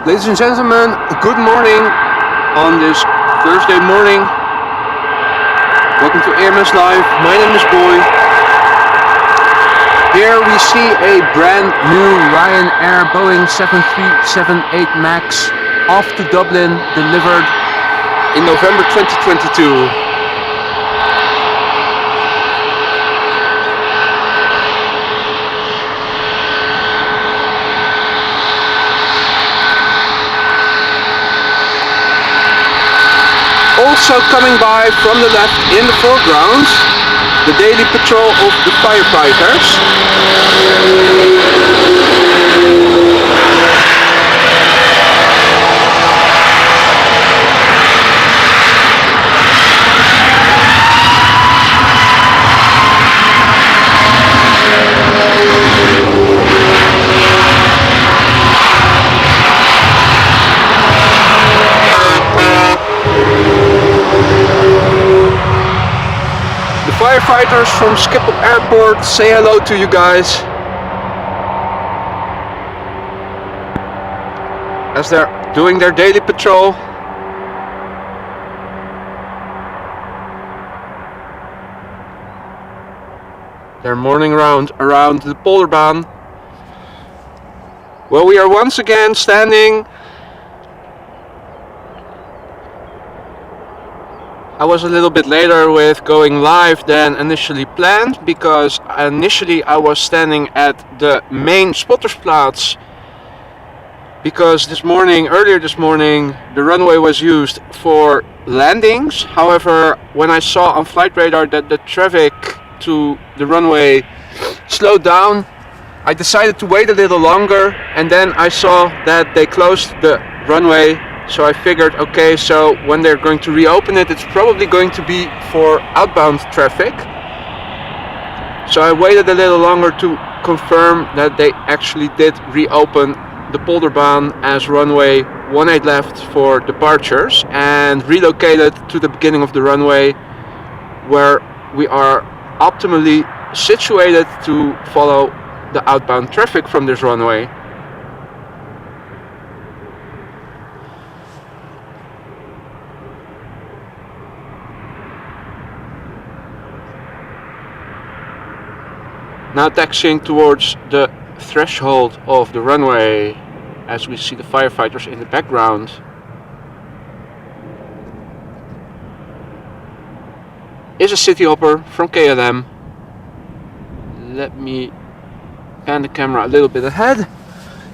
Ladies and gentlemen, good morning on this Thursday morning. Welcome to AMS Live. My name is Boy. Here we see a brand new Ryanair Boeing 7378 MAX off to Dublin, delivered in November 2022. Also coming by from the left in the foreground, the daily patrol of the firefighters. Firefighters from Schiphol Airport say hello to you guys as they're doing their daily patrol. Their morning round around the Polderbaan. Well, we are once again standing. I was a little bit later with going live than initially planned, because initially I was standing at the main Spottersplatz, because earlier this morning, the runway was used for landings. However, when I saw on flight radar that the traffic to the runway slowed down, I decided to wait a little longer, and then I saw that they closed the runway. So I figured, okay, so when they're going to reopen it, it's probably going to be for outbound traffic. So I waited a little longer to confirm that they actually did reopen the Polderbaan as runway 18 left for departures, and relocated to the beginning of the runway, where we are optimally situated to follow the outbound traffic from this runway. Now taxiing towards the threshold of the runway, as we see the firefighters in the background. Is a city hopper from KLM. Let me pan the camera a little bit ahead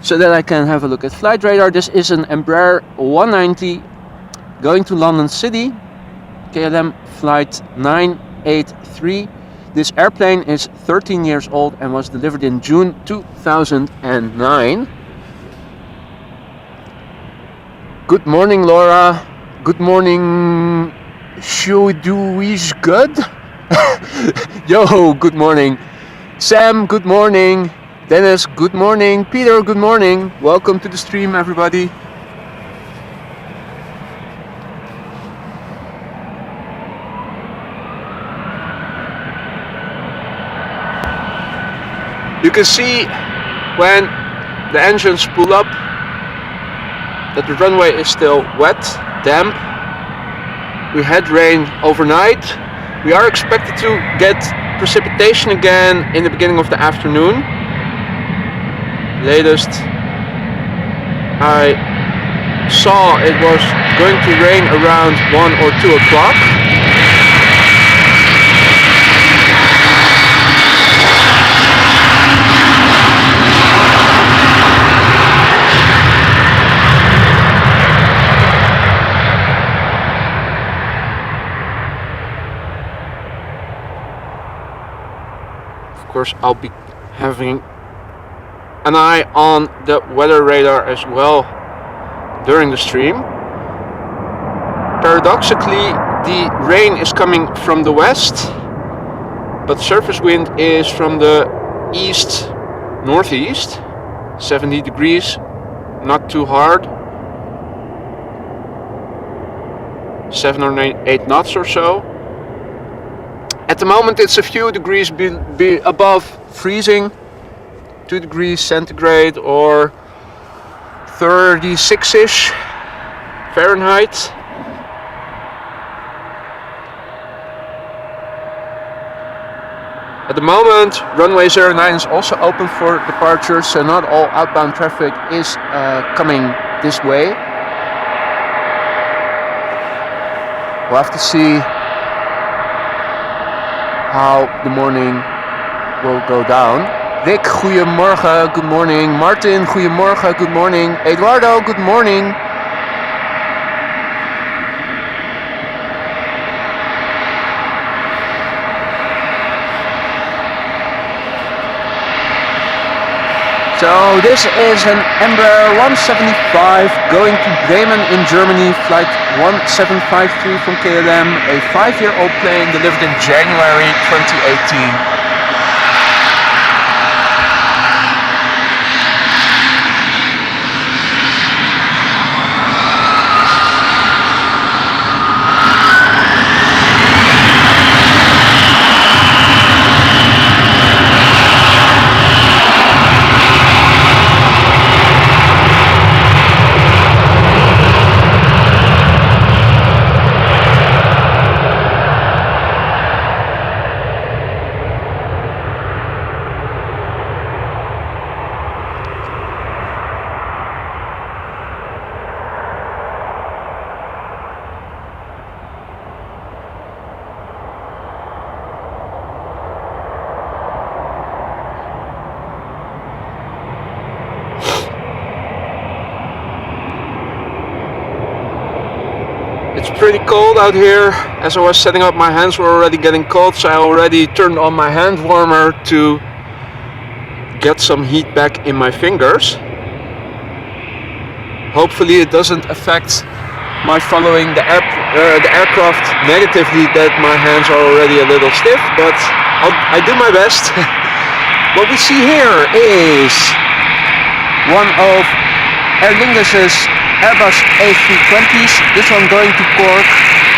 so that I can have a look at flight radar. This is an Embraer E195 going to London City, KLM flight 983. This airplane is 13 years old and was delivered in June 2009. Good morning, Laura. Good morning. Show do is good. Yo, good morning. Sam, good morning. Dennis, good morning. Peter, good morning. Welcome to the stream, everybody. You can see when the engines pull up that the runway is still wet, damp. We had rain overnight. We are expected to get precipitation again in the beginning of the afternoon. Latest I saw it was going to rain around 1 or 2 o'clock. Of course, I'll be having an eye on the weather radar as well during the stream. Paradoxically, the rain is coming from the west, but surface wind is from the east northeast, 70 degrees, not too hard, 7 or 8 knots or so. At the moment it's a few degrees above freezing, 2 degrees centigrade or 36-ish Fahrenheit. At the moment, runway 09 is also open for departures, so not all outbound traffic is coming this way. We'll have to see how the morning will go down. Rick, goedemorgen, good morning. Martin, goedemorgen, good morning. Eduardo, good morning. So this is an Embraer 195 going to Bremen in Germany, flight 1753 from KLM, a 5-year-old plane delivered in January 2018. It's pretty cold out here. As I was setting up, my hands were already getting cold, so I already turned on my hand warmer to get some heat back in my fingers. Hopefully it doesn't affect my following the aircraft negatively, that my hands are already a little stiff, but I do my best. What we see here is one of Aer Lingus' Airbus A320s, this one going to Cork,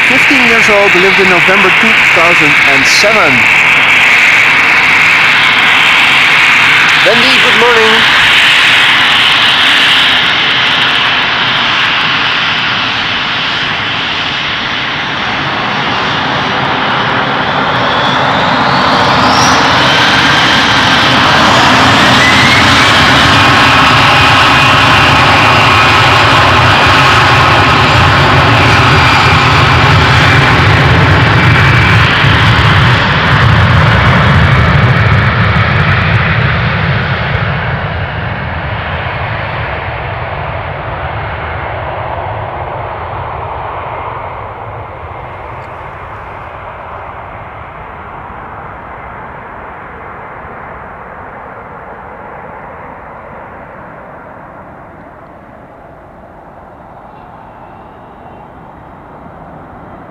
15 years old, delivered in November 2007. Wendy, good morning.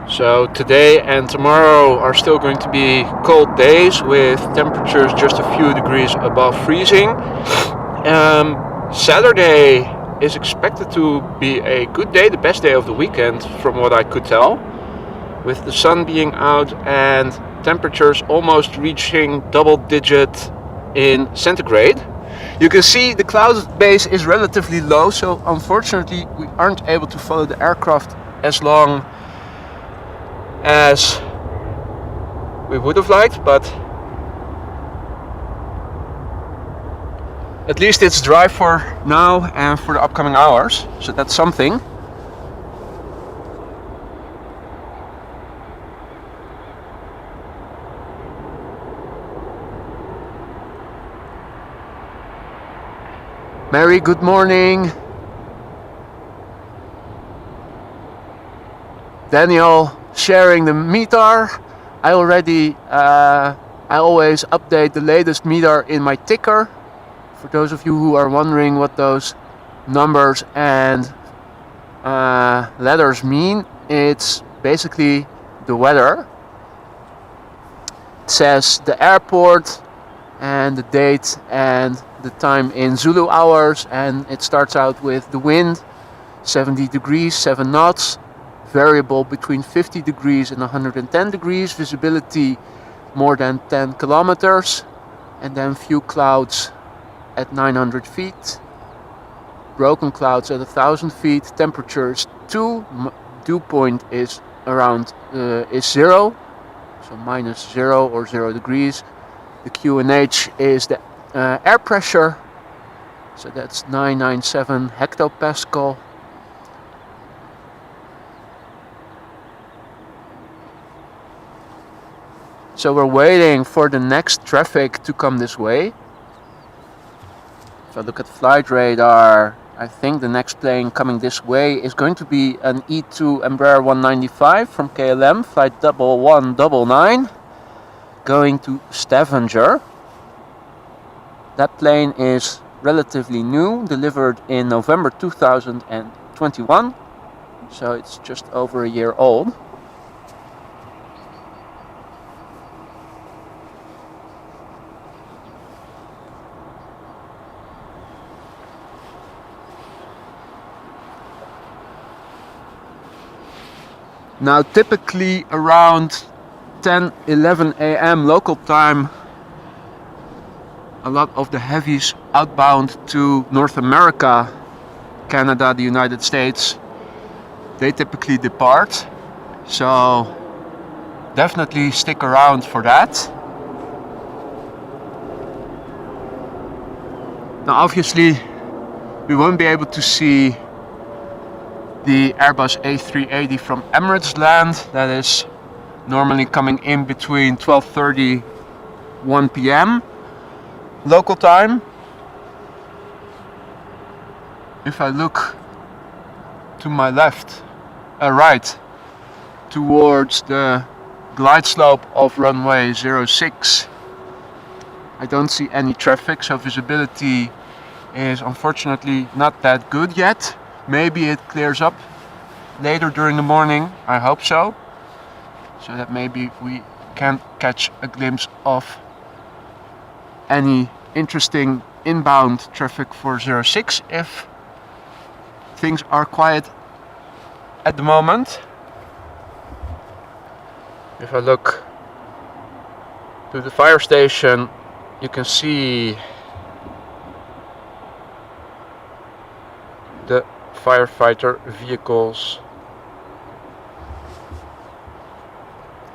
So today and tomorrow are still going to be cold days with temperatures just a few degrees above freezing. Saturday is expected to be a good day, the best day of the weekend from what I could tell, with the sun being out and temperatures almost reaching double digit in centigrade. You can see the cloud base is relatively low, so unfortunately we aren't able to follow the aircraft as long as we would have liked, but at least it's dry for now and for the upcoming hours, so that's something. Mary, good morning. Daniel, sharing the METAR. I always update the latest METAR in my ticker. For those of you who are wondering what those numbers and letters mean, it's basically the weather. It says the airport and the date and the time in Zulu hours, and it starts out with the wind 70 degrees, 7 knots, variable between 50 degrees and 110 degrees, visibility more than 10 kilometers, and then few clouds at 900 feet. broken clouds at 1,000 feet, temperatures 2, dew point is around is 0, so -0 or 0 degrees. The QNH is the air pressure, so that's 997 hectopascal. So we're waiting for the next traffic to come this way. If I look at flight radar, I think the next plane coming this way is going to be an E2 Embraer E195 from KLM, flight 1199, going to Stavanger. That plane is relatively new, delivered in November 2021, so it's just over a year old. Now typically around 10-11 AM local time, a lot of the heavies outbound to North America, Canada, the United States, they typically depart. So definitely stick around for that. Now obviously we won't be able to see the Airbus A380 from Emirates land. That is normally coming in between 12:30 1 p.m. local time. If I look to my right towards the glide slope of runway 06, I don't see any traffic, so visibility is unfortunately not that good yet. Maybe it clears up later during the morning, I hope so. So that maybe we can catch a glimpse of any interesting inbound traffic for 06 if things are quiet at the moment. If I look to the fire station, you can see the firefighter vehicles.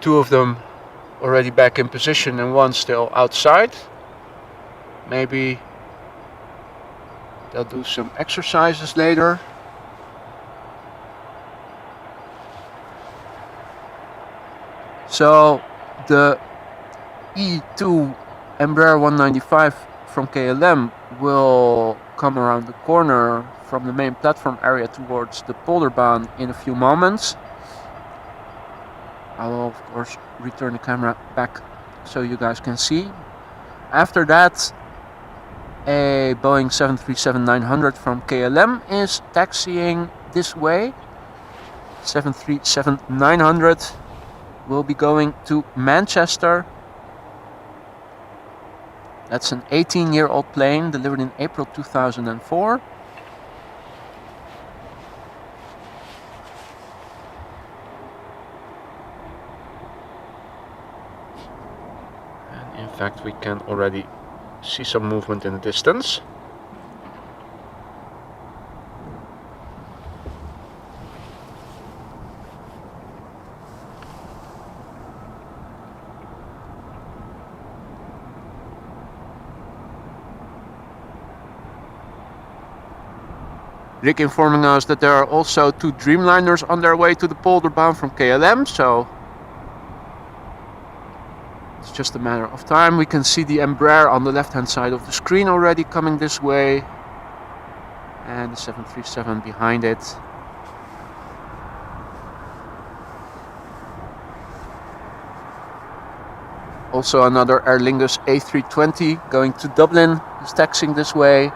Two of them already back in position and one still outside. Maybe they'll do some exercises later. So the E2 Embraer E195 from KLM will come around the corner from the main platform area towards the Polderbaan in a few moments. I will of course return the camera back so you guys can see. After that, a Boeing 737-900 from KLM is taxiing this way. 737-900 will be going to Manchester. That's an 18-year-old plane delivered in April 2004. And in fact, we can already see some movement in the distance. Rick informing us that there are also two Dreamliners on their way to the Polderbaan from KLM, so it's just a matter of time. We can see the Embraer on the left hand side of the screen already coming this way, and the 737 behind it. Also another Aer Lingus A320 going to Dublin is taxiing this way.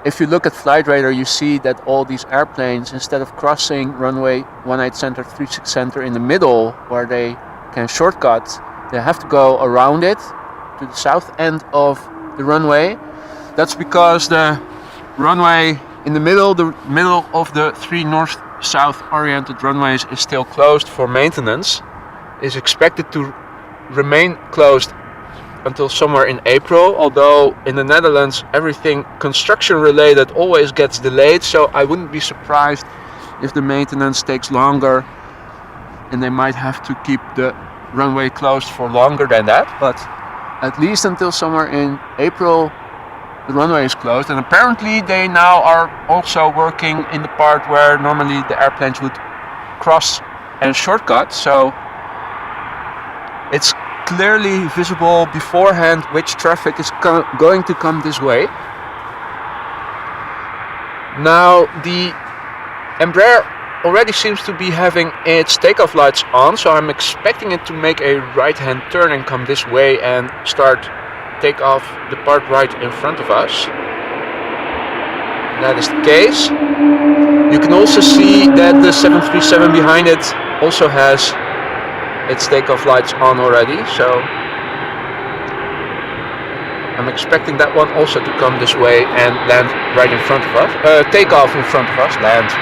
If you look at flight radar, you see that all these airplanes, instead of crossing runway 18 center, 36 center in the middle where they can shortcut, they have to go around it to the south end of the runway. That's because the runway in the middle of the three north-south oriented runways is still closed for maintenance, is expected to remain closed until somewhere in April, although in the Netherlands everything construction related always gets delayed, so I wouldn't be surprised if the maintenance takes longer and they might have to keep the runway closed for longer than that, but at least until somewhere in April the runway is closed. And apparently they now are also working in the part where normally the airplanes would cross and shortcut, so it's clearly visible beforehand which traffic is going to come this way. Now the Embraer already seems to be having its takeoff lights on, so I'm expecting it to make a right-hand turn and come this way and start takeoff the part right in front of us. That is the case. You can also see that the 737 behind it also has its takeoff lights on already, so I'm expecting that one also to come this way and land right in front of us. Take off in front of us, land.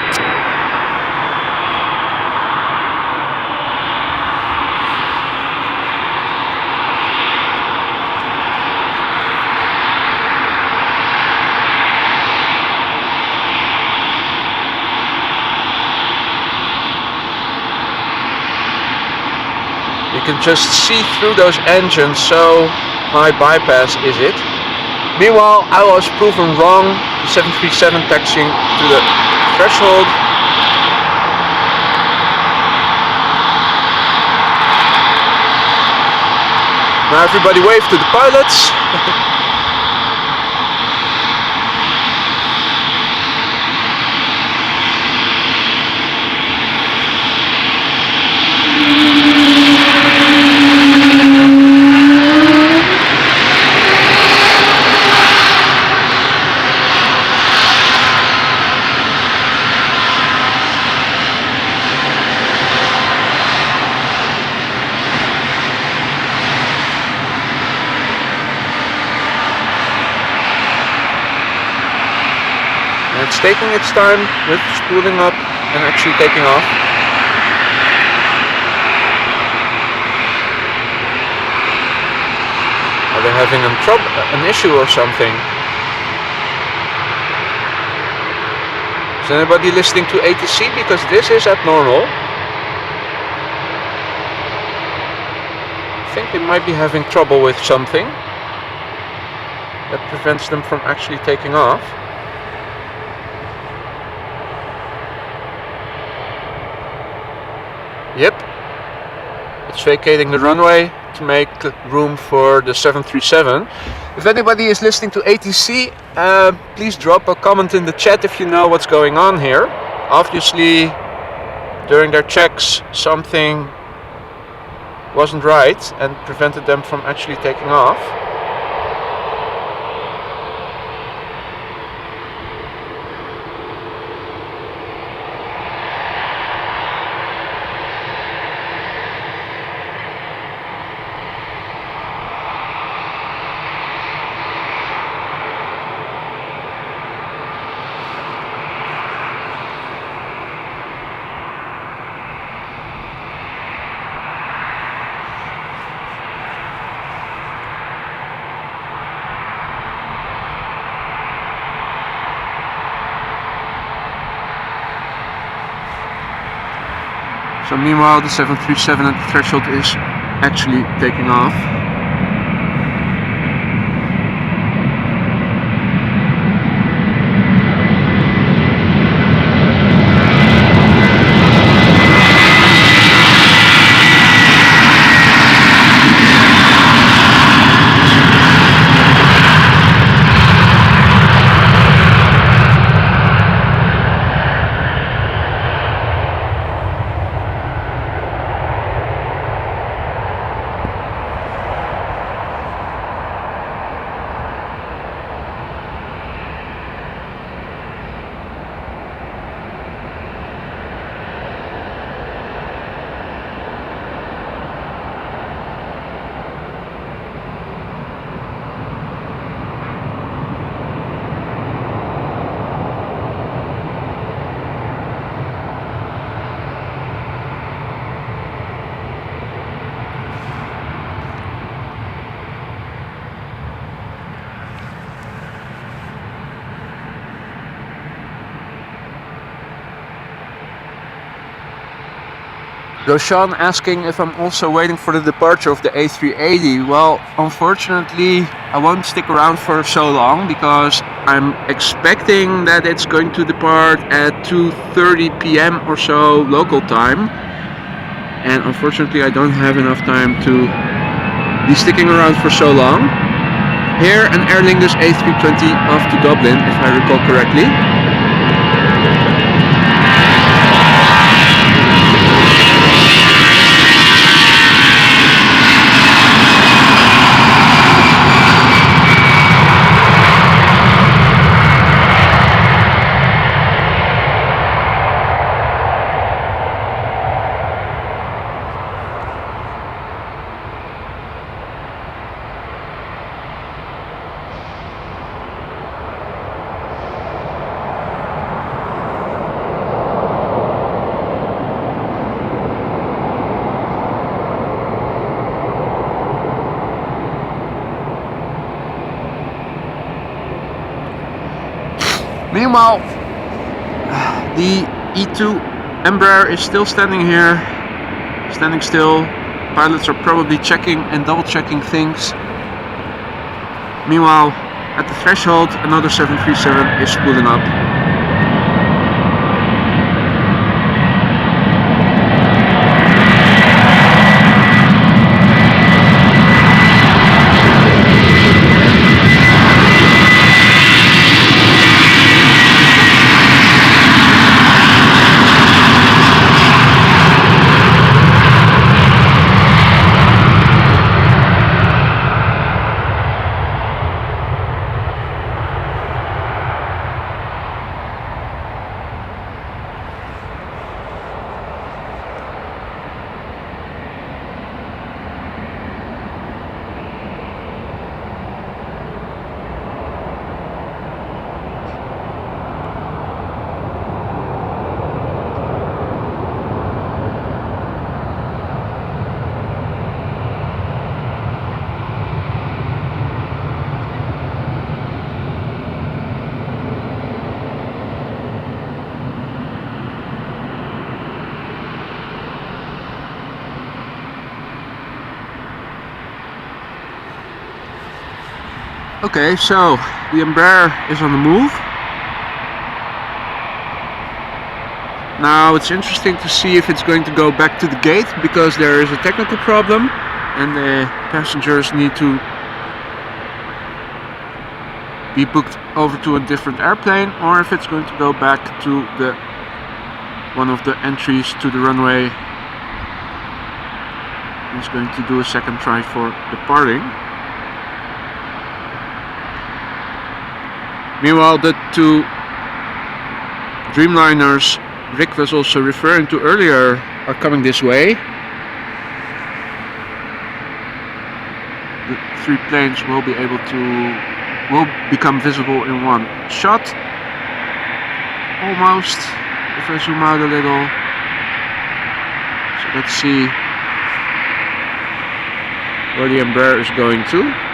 You can just see through those engines, so high bypass is it. Meanwhile, I was proven wrong. The 737 taxiing to the threshold. Now everybody wave to the pilots. It's taking its time with spooling up and actually taking off. Are they having an issue or something? Is anybody listening to ATC? Because this is abnormal. I think they might be having trouble with something that prevents them from actually taking off. Yep, it's vacating the runway to make room for the 737. If anybody is listening to ATC, please drop a comment in the chat if you know what's going on here. Obviously, during their checks, something wasn't right and prevented them from actually taking off. So meanwhile the 737 at the threshold is actually taking off. Roshan asking if I'm also waiting for the departure of the A380. Well, unfortunately, I won't stick around for so long because I'm expecting that it's going to depart at 2:30 p.m. or so local time. And unfortunately, I don't have enough time to be sticking around for so long. Here, an Aer Lingus A320 off to Dublin, if I recall correctly. Meanwhile, the E2 Embraer is still standing here, standing still. Pilots are probably checking and double checking things. Meanwhile, at the threshold, another 737 is spooling up. Okay, so the Embraer is on the move. Now it's interesting to see if it's going to go back to the gate because there is a technical problem and the passengers need to be booked over to a different airplane, or if it's going to go back to the one of the entries to the runway. It's going to do a second try for departing. Meanwhile, the two Dreamliners Rick was also referring to earlier are coming this way. The three planes will become visible in one shot. Almost, if I zoom out a little. So let's see where the Embraer is going to.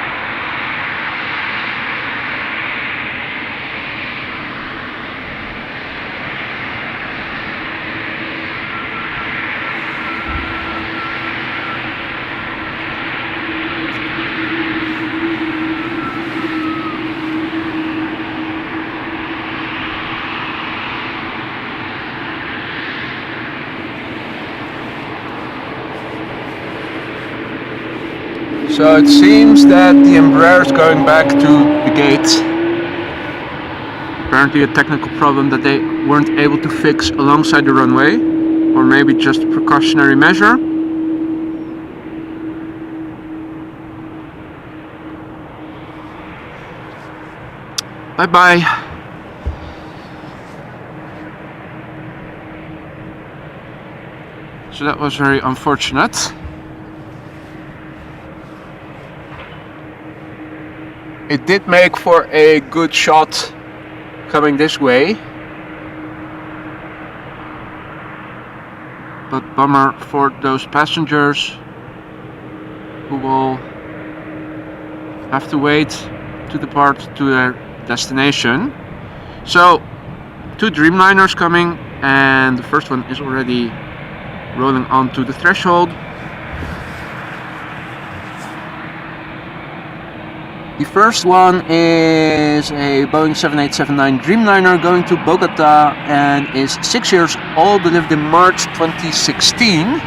So it seems that the Embraer is going back to the gate. Apparently a technical problem that they weren't able to fix alongside the runway, or maybe just a precautionary measure. Bye bye. So that was very unfortunate. It did make for a good shot coming this way, but bummer for those passengers who will have to wait to depart to their destination. So, two Dreamliners coming, and the first one is already rolling onto the threshold. The first one is a Boeing 7879 Dreamliner going to Bogota and is 6 years old, delivered in March 2016.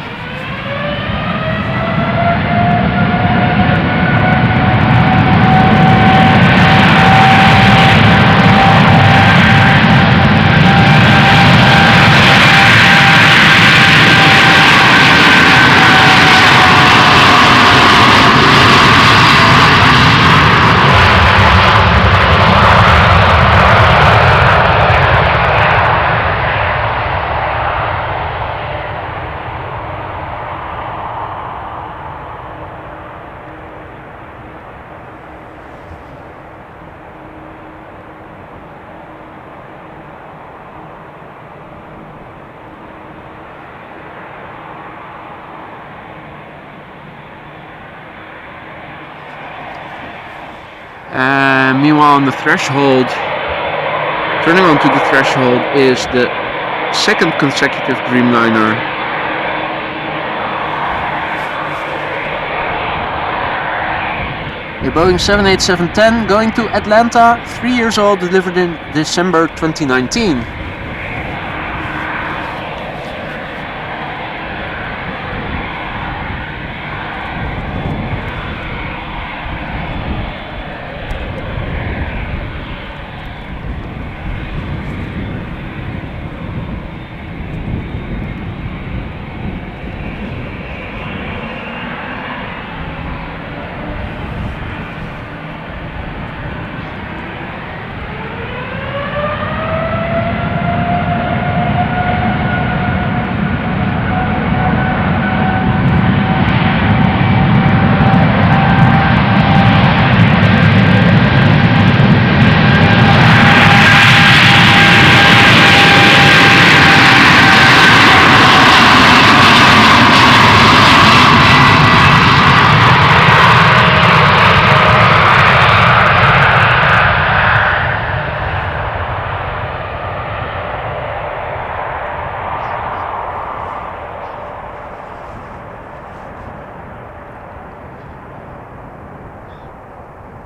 And meanwhile on the threshold, turning onto the threshold is the second consecutive Dreamliner. A Boeing 787-10 going to Atlanta, 3 years old, delivered in December 2019.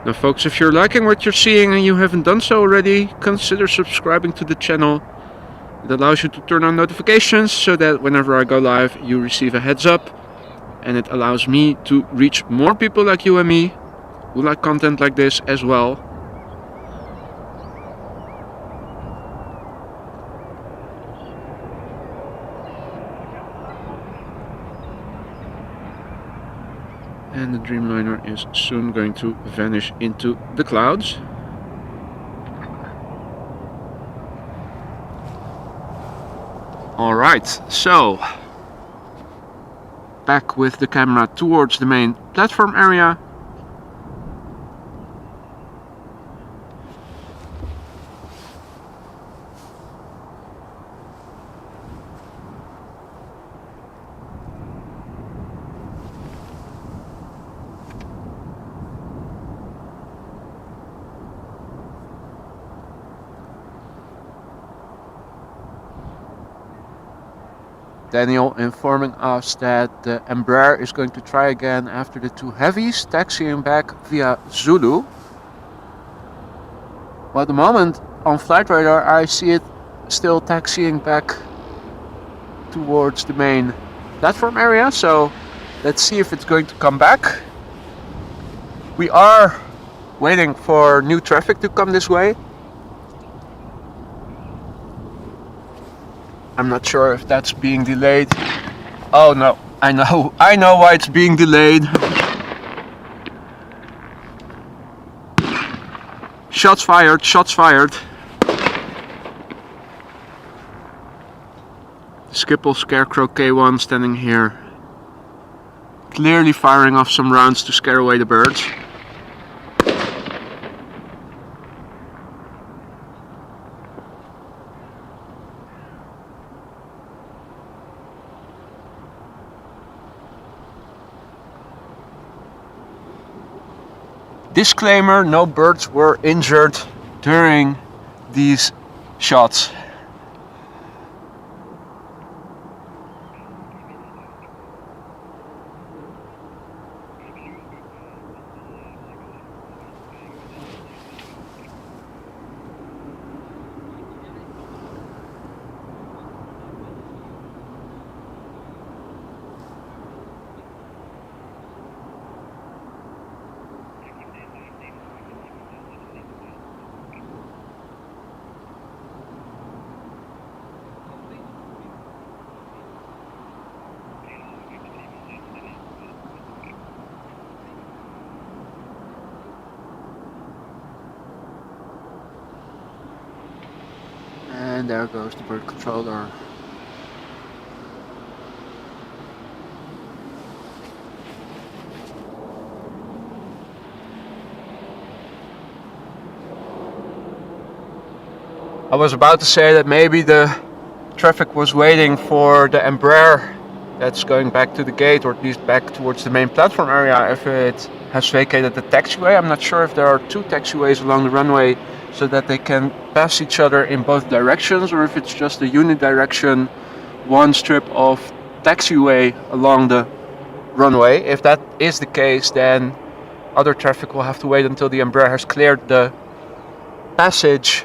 Now folks, if you're liking what you're seeing and you haven't done so already, consider subscribing to the channel. It allows you to turn on notifications so that whenever I go live you receive a heads up, and it allows me to reach more people like you and me who like content like this as well. And the Dreamliner is soon going to vanish into the clouds. Alright, so back with the camera towards the main platform area. Daniel informing us that the Embraer is going to try again after the two heavies, taxiing back via Zulu. Well, at the moment on flight radar I see it still taxiing back towards the main platform area, so let's see if it's going to come back. We are waiting for new traffic to come this way. I'm not sure if that's being delayed. Oh no, I know why it's being delayed. Shots fired, shots fired. Schiphol Scarecrow K1 standing here, clearly firing off some rounds to scare away the birds. Disclaimer, no birds were injured during these shots. And there goes the Birdcontroller. I was about to say that maybe the traffic was waiting for the Embraer that's going back to the gate, or at least back towards the main platform area, if it has vacated the taxiway. I'm not sure if there are two taxiways along the runway so that they can pass each other in both directions, or if it's just a unidirection one strip of taxiway along the runway. If that is the case, then other traffic will have to wait until the Embraer has cleared the passage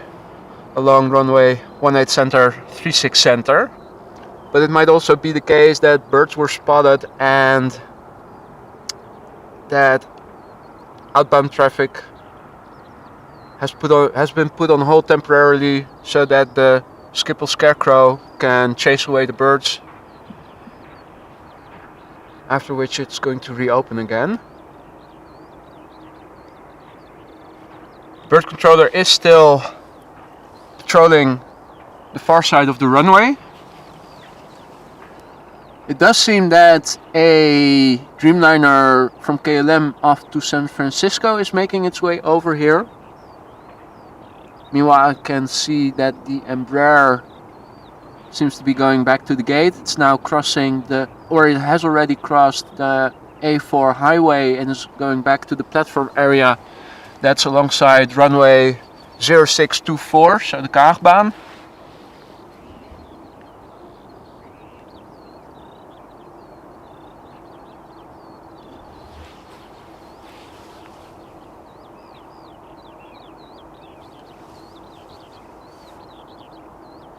along runway 18 center, 36 center. But it might also be the case that birds were spotted and that outbound traffic has been put on hold temporarily so that the Schiphol Scarecrow can chase away the birds, after which it's going to reopen again. The Birdcontroller is still patrolling the far side of the runway. It does seem that a Dreamliner from KLM off to San Francisco is making its way over here. Meanwhile, I can see that the Embraer seems to be going back to the gate. It's now crossing it has already crossed the A4 highway and is going back to the platform area that's alongside runway 0624, so the Kaagbaan.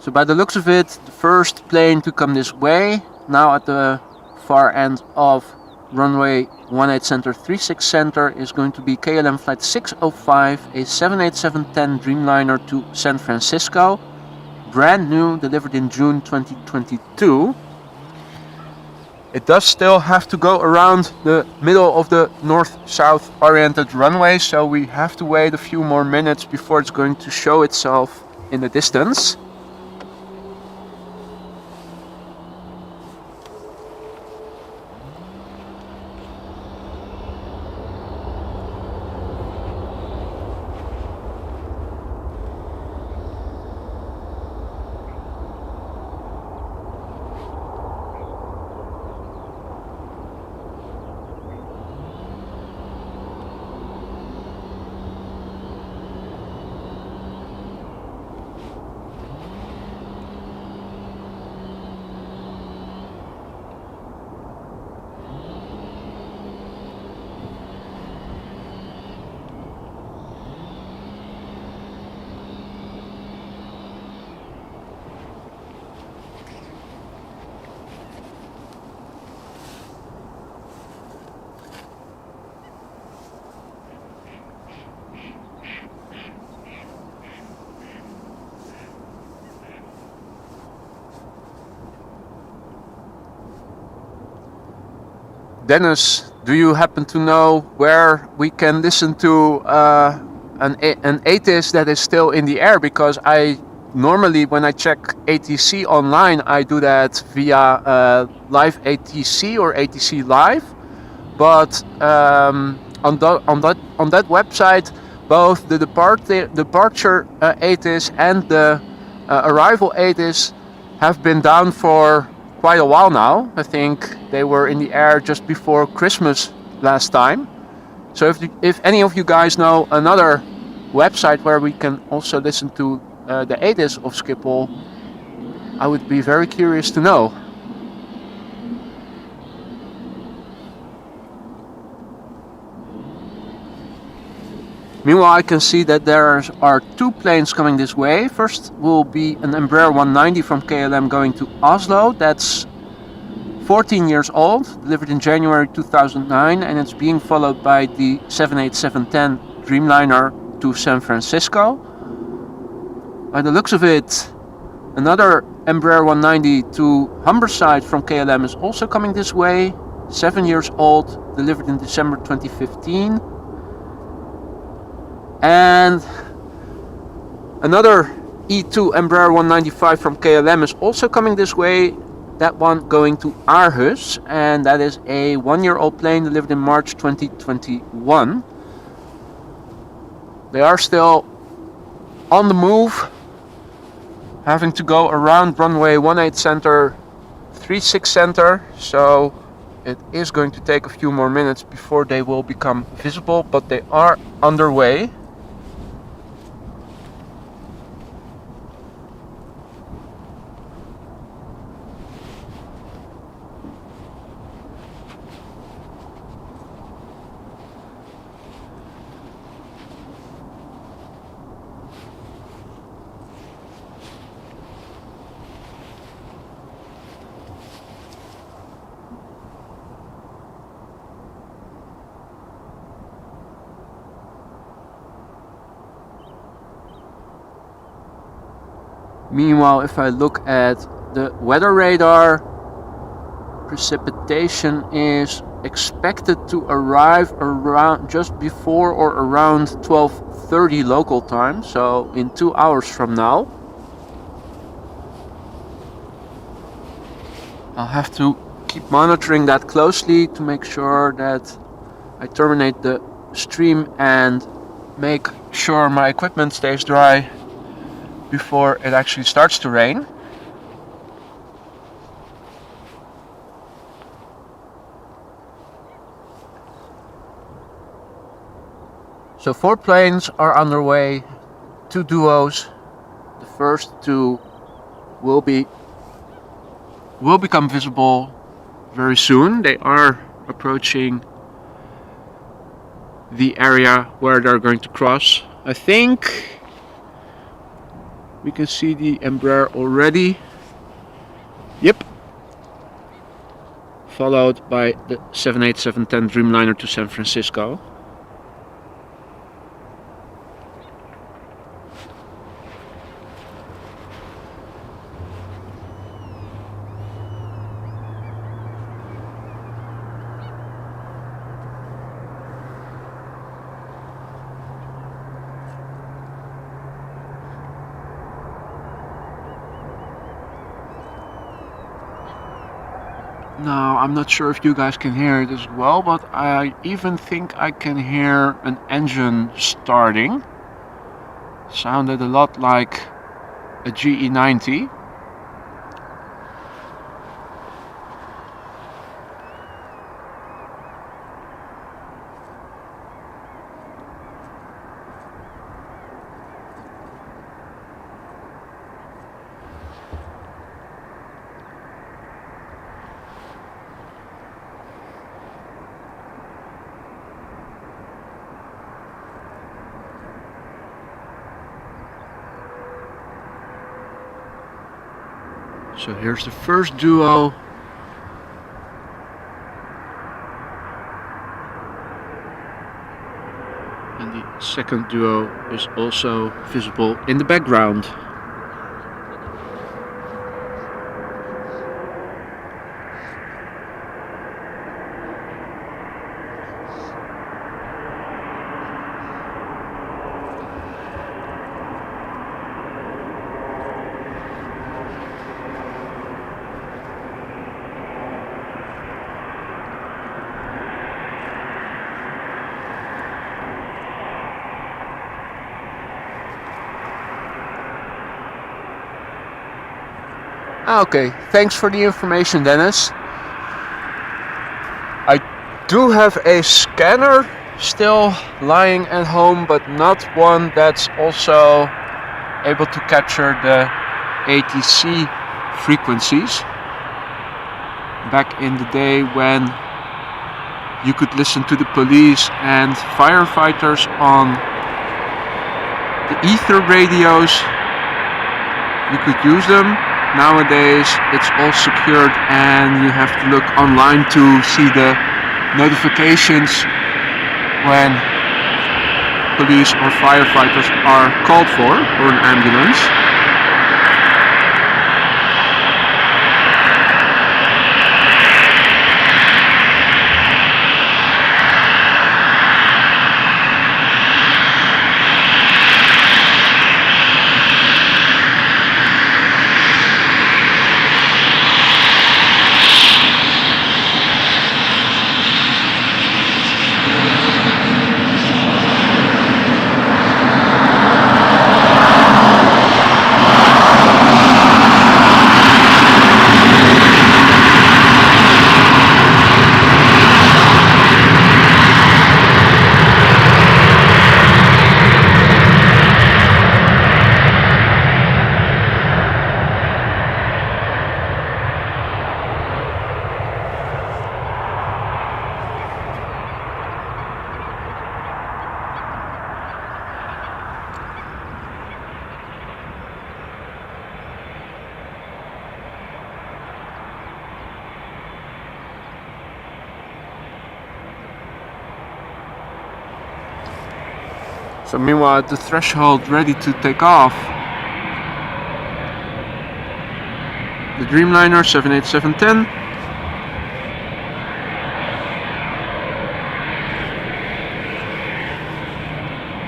So by the looks of it, the first plane to come this way, now at the far end of runway 18 center, 36 center, is going to be KLM flight 605, a 787-10 Dreamliner to San Francisco, brand new, delivered in June 2022. It does still have to go around the middle of the north-south oriented runway, so we have to wait a few more minutes before it's going to show itself in the distance. Dennis, do you happen to know where we can listen to an ATIS that is still in the air? Because I normally, when I check ATC online, I do that via Live ATC or ATC Live. But on that website, both the departure ATIS and the arrival ATIS have been down for quite a while now. I think they were in the air just before Christmas last time. So if any of you guys know another website where we can also listen to the ATIS of Schiphol, I would be very curious to know. Meanwhile, I can see that there are two planes coming this way. First will be an Embraer 190 from KLM going to Oslo. That's 14 years old, delivered in January 2009, and it's being followed by the 787-10 Dreamliner to San Francisco. By the looks of it, another Embraer 190 to Humberside from KLM is also coming this way, 7 years old, delivered in December 2015. And another E2 Embraer E195 from KLM is also coming this way. That one going to Aarhus, and that is a 1-year-old plane delivered in March 2021. They are still on the move, having to go around runway 18 center, 36 center, so it is going to take a few more minutes before they will become visible, but they are underway. Meanwhile, if I look at the weather radar, precipitation is expected to arrive around just before or around 12:30 local time, so in 2 hours from now. I'll have to keep monitoring that closely to make sure that I terminate the stream and make sure my equipment stays dry before it actually starts to rain. So 4 planes are underway, 2 duos. The first 2 will become visible very soon. They are approaching the area where they're going to cross. I think we can see the Embraer already. Yep. Followed by the 787-10 Dreamliner to San Francisco. Now, I'm not sure if you guys can hear it as well, but I even think I can hear an engine starting. Sounded a lot like a GE90. So here's the first duo. And the second duo is also visible in the background. Okay, thanks for the information, Dennis. I do have a scanner still lying at home, but not one that's also able to capture the ATC frequencies. Back in the day when you could listen to the police and firefighters on the ether radios, you could use them. Nowadays it's all secured and you have to look online to see the notifications when police or firefighters are called for, or an ambulance. So meanwhile at the threshold ready to take off, the Dreamliner 78710.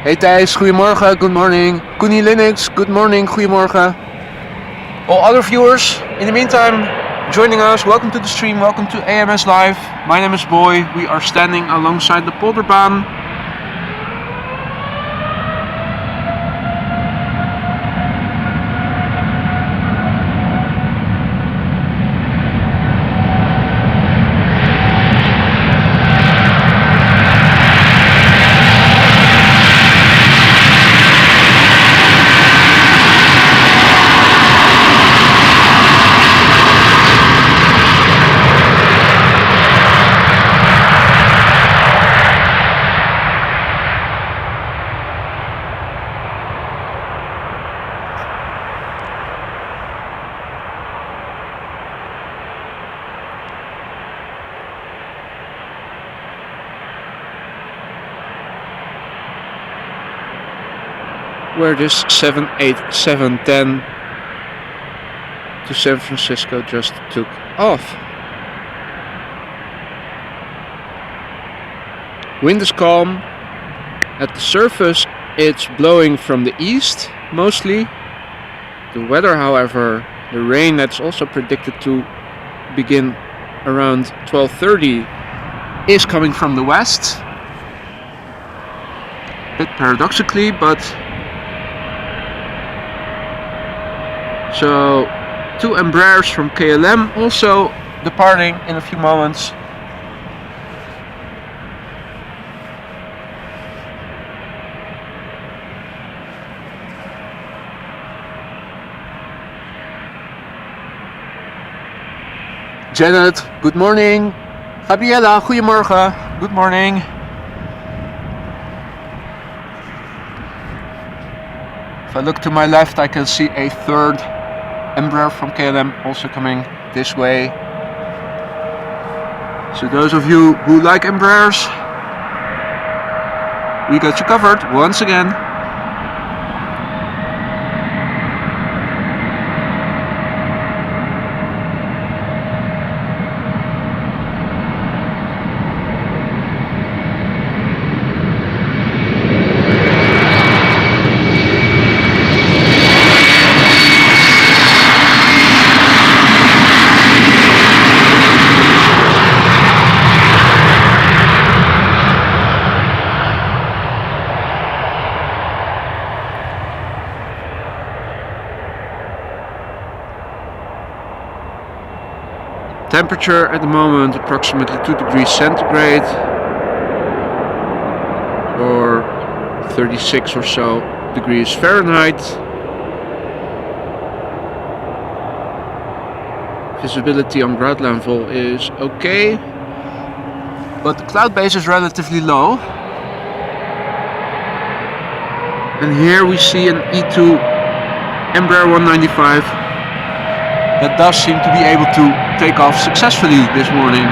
Hey Thijs, goedemorgen, good morning. Koenie Linux, good morning, goedemorgen. All other viewers, in the meantime, joining us, welcome to the stream, welcome to AMS Live. My name is Boy, we are standing alongside the Polderbaan. Where this 78710 to San Francisco just took off. Wind is calm. At the surface it's blowing from the east mostly. The weather, however, the rain that's also predicted to begin around 12:30 is coming from the west. A bit paradoxically, but so 2 Embraers from KLM also departing in a few moments. Janet, good morning. Gabriella, goedemorgen. Good morning. If I look to my left, I can see a 3rd Embraer from KLM also coming this way. So those of you who like Embraers, we got you covered once again. Temperature at the moment approximately 2 degrees centigrade or 36 or so degrees Fahrenheit. Visibility on ground level is okay, but the cloud base is relatively low. And here we see an E2 Embraer E195 that does seem to be able to take off successfully this morning.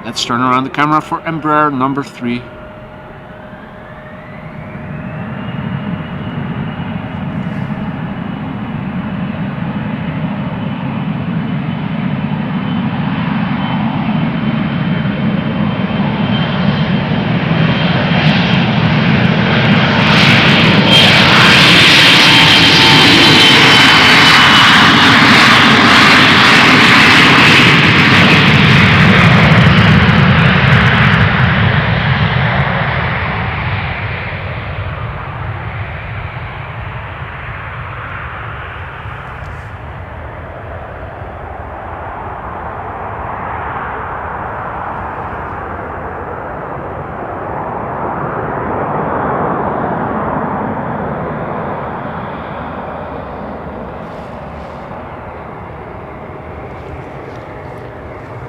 Let's turn around the camera for Embraer number 3.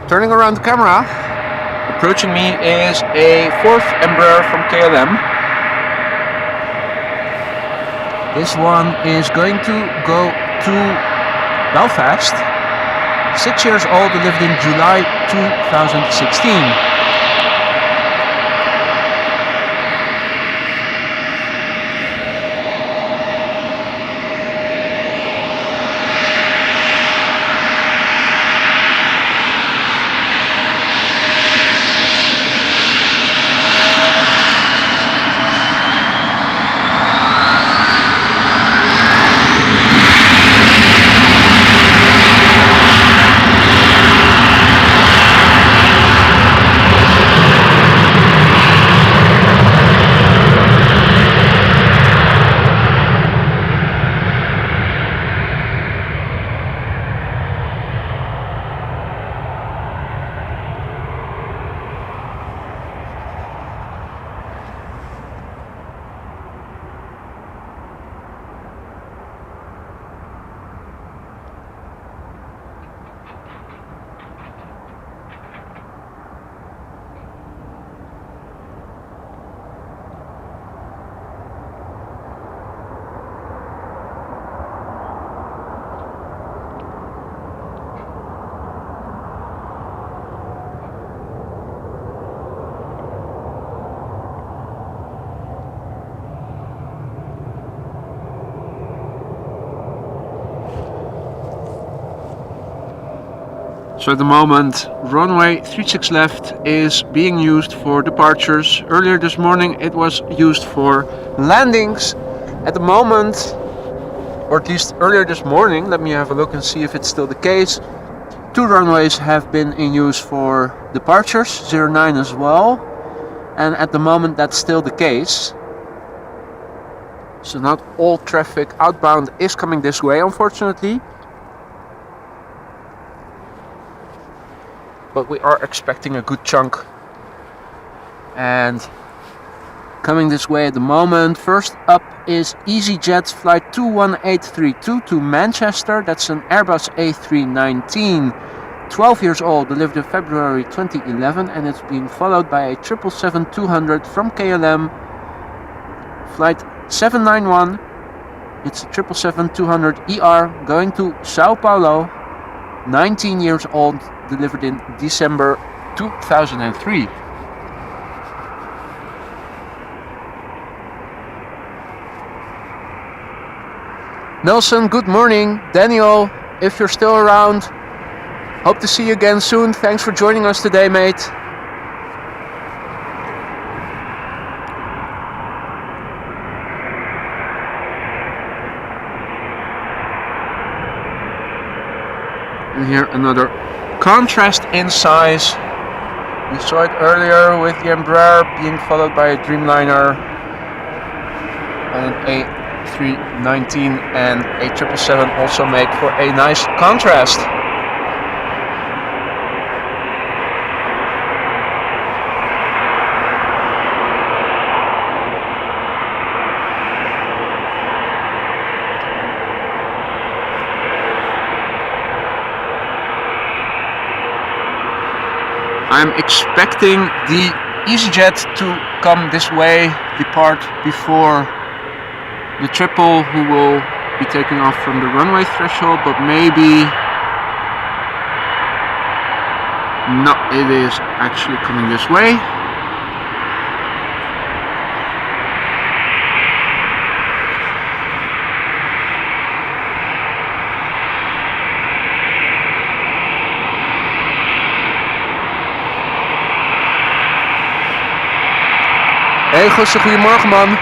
Turning around the camera, approaching me is a 4th Embraer from KLM. This one is going to go to Belfast. 6 years old, delivered in July 2016. So at the moment, runway 36 left is being used for departures. Earlier this morning it was used for landings. At the moment, or at least earlier this morning, let me have a look and see if it's still the case. 2 runways have been in use for departures, 09 as well. And at the moment that's still the case. So not all traffic outbound is coming this way, unfortunately. But we are expecting a good chunk. And coming this way at the moment, first up is EasyJet's flight 21832 to Manchester. That's an Airbus A319, 12 years old, delivered in February 2011, and it's being followed by a 777-200 from KLM, flight 791. It's a 777-200 ER going to Sao Paulo, 19 years old, delivered in December 2003. Nelson, good morning. Daniel, if you're still around, hope to see you again soon. Thanks for joining us today, mate. And here another contrast in size. We saw it earlier with the Embraer being followed by a Dreamliner and an A319 and a 777 also make for a nice contrast. I'm expecting the EasyJet to come this way, depart before the triple, who will be taking off from the runway threshold, but maybe No, it is actually coming this way. Hey Gusse, goedemorgen man.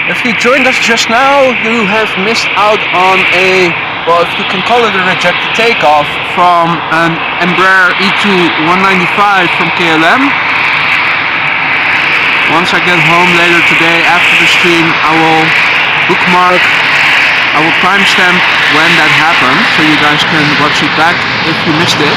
If you joined us just now, you have missed out on a, well, if you can call it a rejected takeoff from an Embraer E195 from KLM. Once I get home later today after the stream, I will bookmark, I will timestamp when that happened, so you guys can watch it back if you missed it.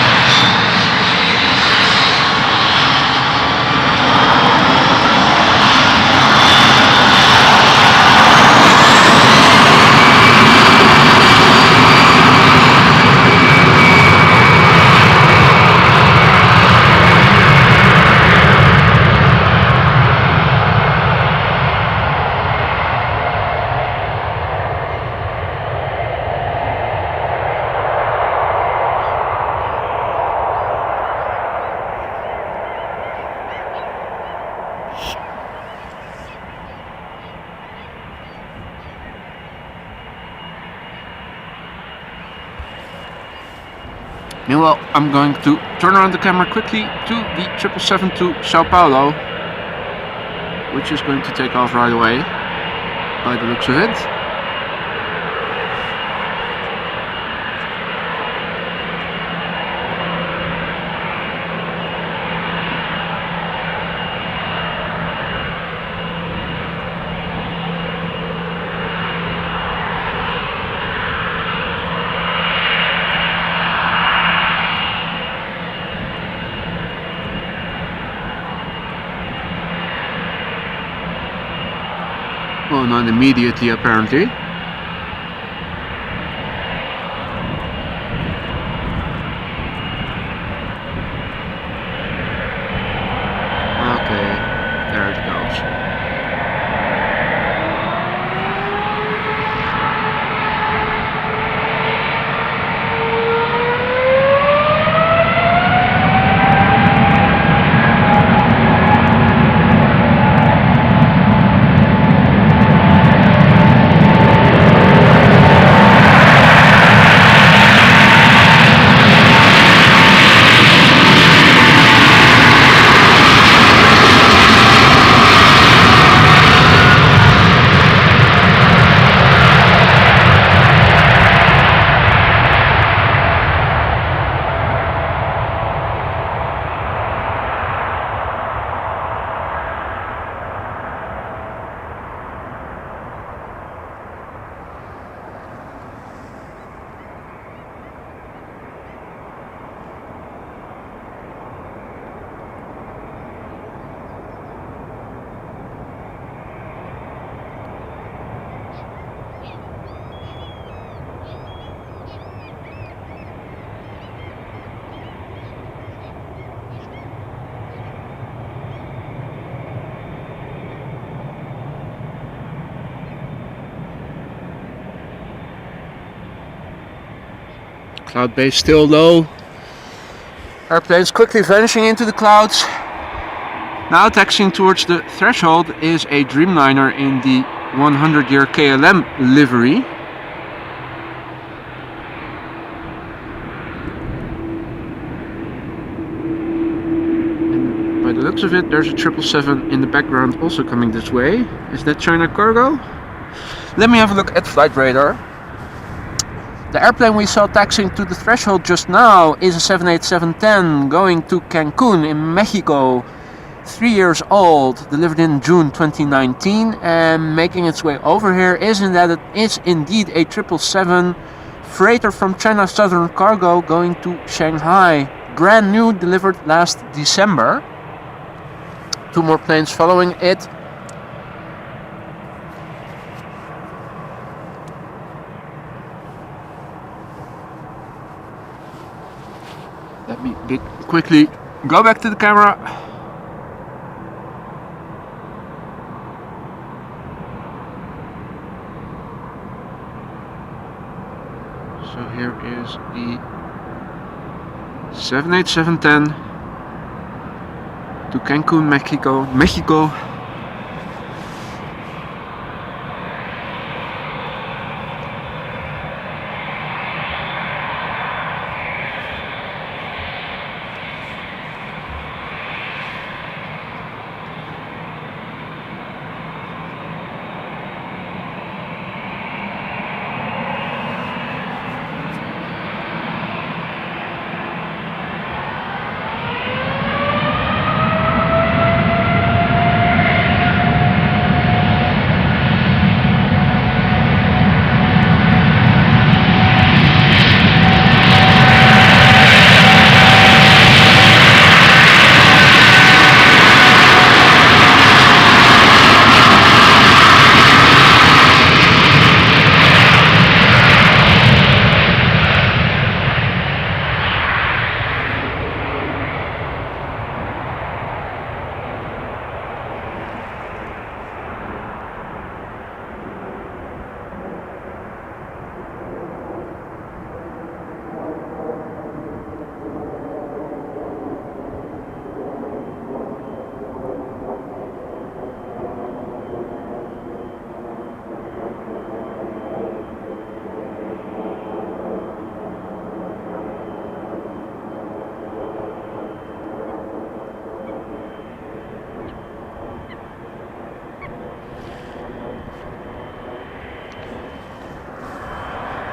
Meanwhile, I'm going to turn around the camera quickly to the 777 to Sao Paulo, which is going to take off right away, by the looks of it. Well, not immediately, apparently. Okay, there it goes. Cloud base still low. Airplanes quickly vanishing into the clouds. Now taxiing towards the threshold is a Dreamliner in the 100-year KLM livery. And by the looks of it, there's a 777 in the background also coming this way. Is that China Cargo? Let me have a look at Flight Radar. The airplane we saw taxiing to the threshold just now is a 787-10 going to Cancun in Mexico. 3 years old, delivered in June 2019, and making its way over here is indeed a 777 freighter from China Southern Cargo going to Shanghai. Brand new, delivered last December. 2 more planes following it. Let me quickly go back to the camera. So here is the 787-10 to Cancun, Mexico.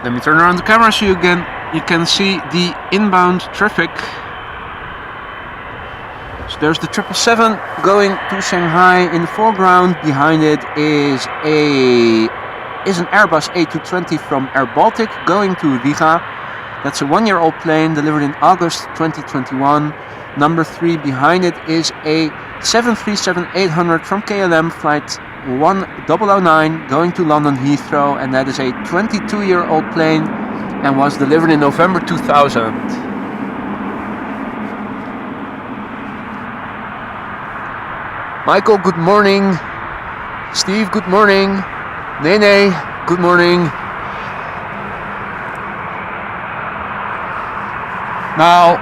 Let me turn around the camera so you can see the inbound traffic. So there's the 777 going to Shanghai in the foreground. Behind it is an Airbus A220 from Air Baltic going to Riga. That's a one-year-old plane delivered in August 2021. Number 3 behind it is a 737-800 from KLM flight 1009 going to London Heathrow, and that is a 22-year-old plane and was delivered in November 2000. Michael, good morning. Steve, good morning. Nene, good morning. Now,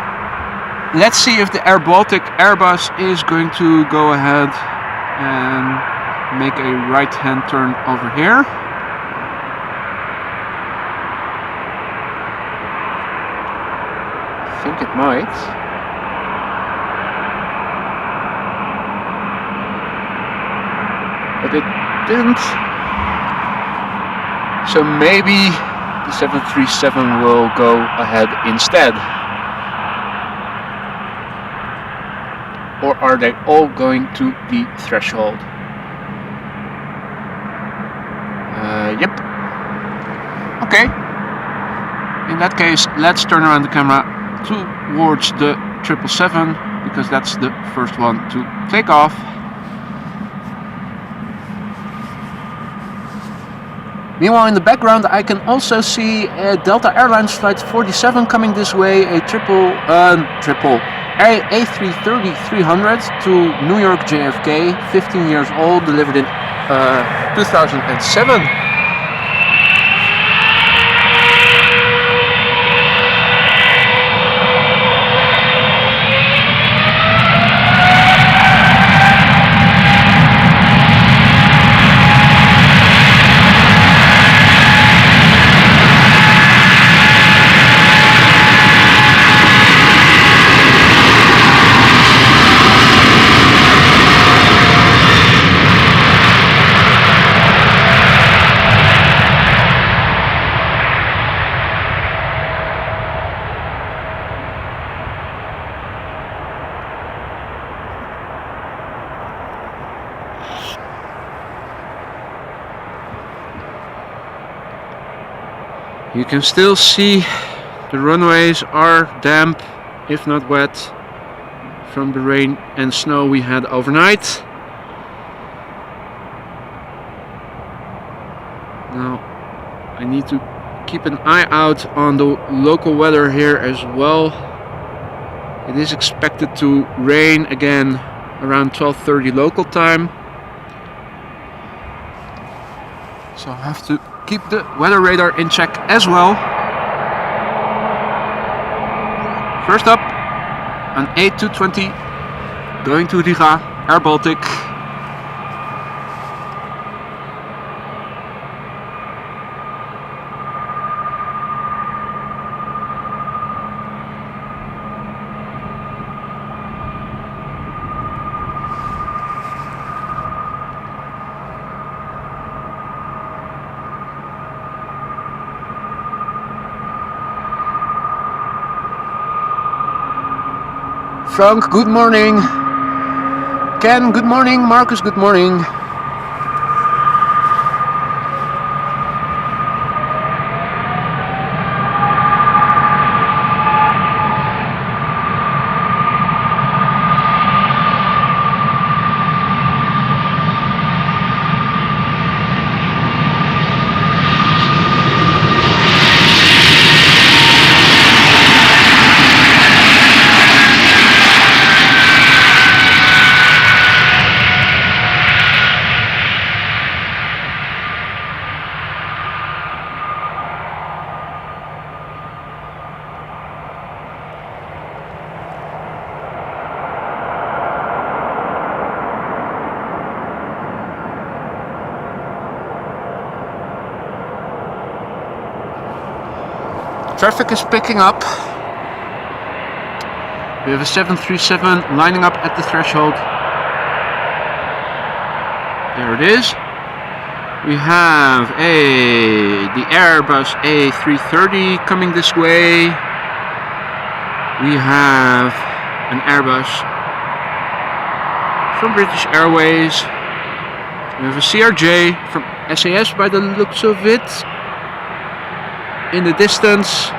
let's see if the Air Baltic Airbus is going to go ahead and make a right-hand turn over here. I think it might. But it didn't. So maybe the 737 will go ahead instead. Or are they all going to the threshold? Yep. Okay. In that case, let's turn around the camera towards the 777 because that's the first one to take off. Meanwhile, in the background, I can also see Delta Airlines flight 47 coming this way, a A330-300 to New York JFK, 15 years old, delivered in 2007. You can still see the runways are damp, if not wet, from the rain and snow we had overnight. Now I need to keep an eye out on the local weather here as well. It is expected to rain again around 12:30 local time. So I have to keep the weather radar in check as well. First up, an A220 going to Riga, Air Baltic. Frank, good morning. Ken, good morning. Marcus, good morning. Traffic is picking up. We have a 737 lining up at the threshold. There it is. We have the Airbus A330 coming this way. We have an Airbus from British Airways. We have a CRJ from SAS by the looks of it. In the distance,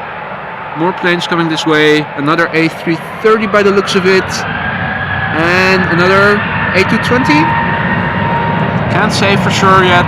more planes coming this way. Another A330 by the looks of it. And another A220. Can't say for sure yet.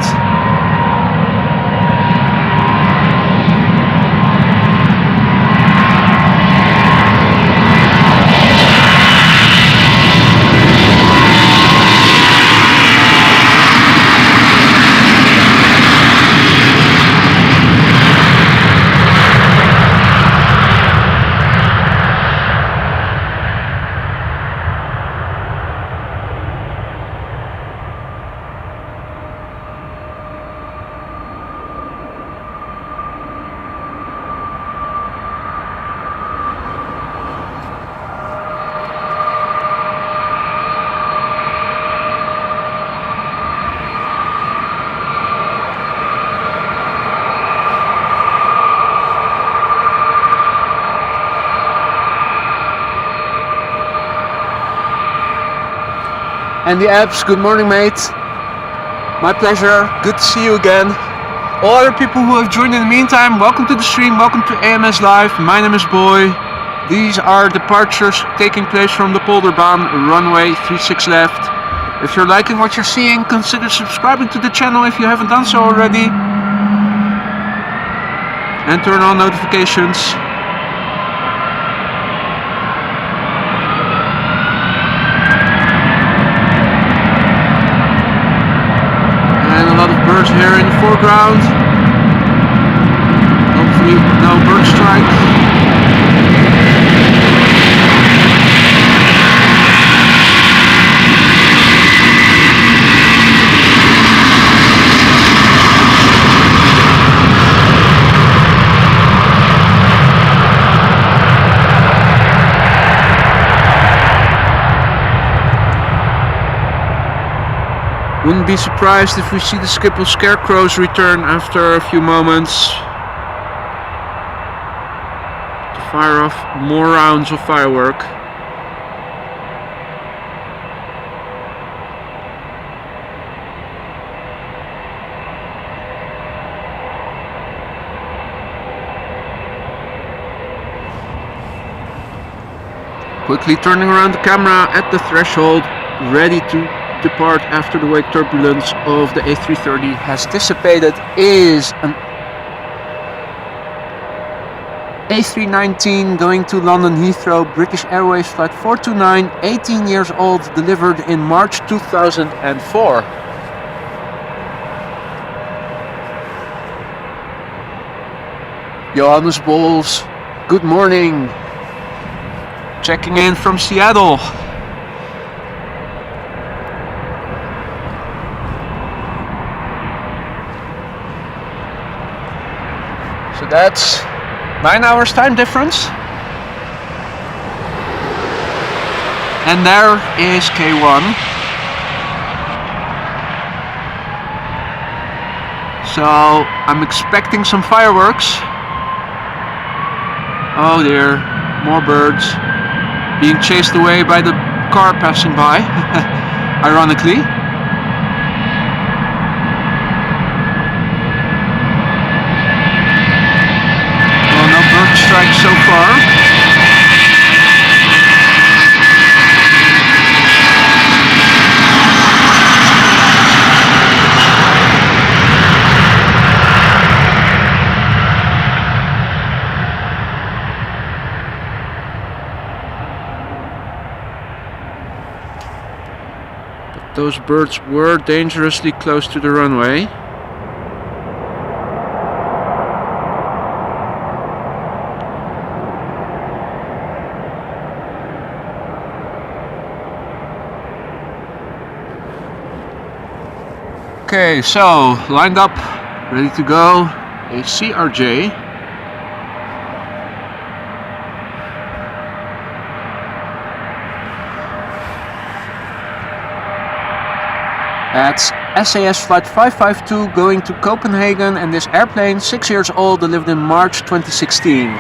And the apps, good morning mate. My pleasure, good to see you again. All other people who have joined in the meantime, welcome to the stream, welcome to AMS Live. My name is Boy. These are departures taking place from the Polderbaan, runway 36 left. If you're liking what you're seeing, consider subscribing to the channel if you haven't done so already. And turn on notifications. Birds here in the foreground. Hopefully no bird strike. Wouldn't be surprised if we see the Schiphol scarecrows return after a few moments to fire off more rounds of firework. Quickly turning around the camera at the threshold, ready to depart after the wake turbulence of the A330 has dissipated, is an A319 going to London Heathrow, British Airways flight 429, 18 years old, delivered in March 2004. Johannes Bols, good morning. Checking in from Seattle. So that's 9 hours time difference. And there is K1. So I'm expecting some fireworks. Oh dear, more birds being chased away by the car passing by, ironically. Well, no bird strike so far. Those birds were dangerously close to the runway. Okay, so lined up, ready to go, a CRJ. That's SAS flight 552 going to Copenhagen, and this airplane, 6 years old, delivered in March 2016.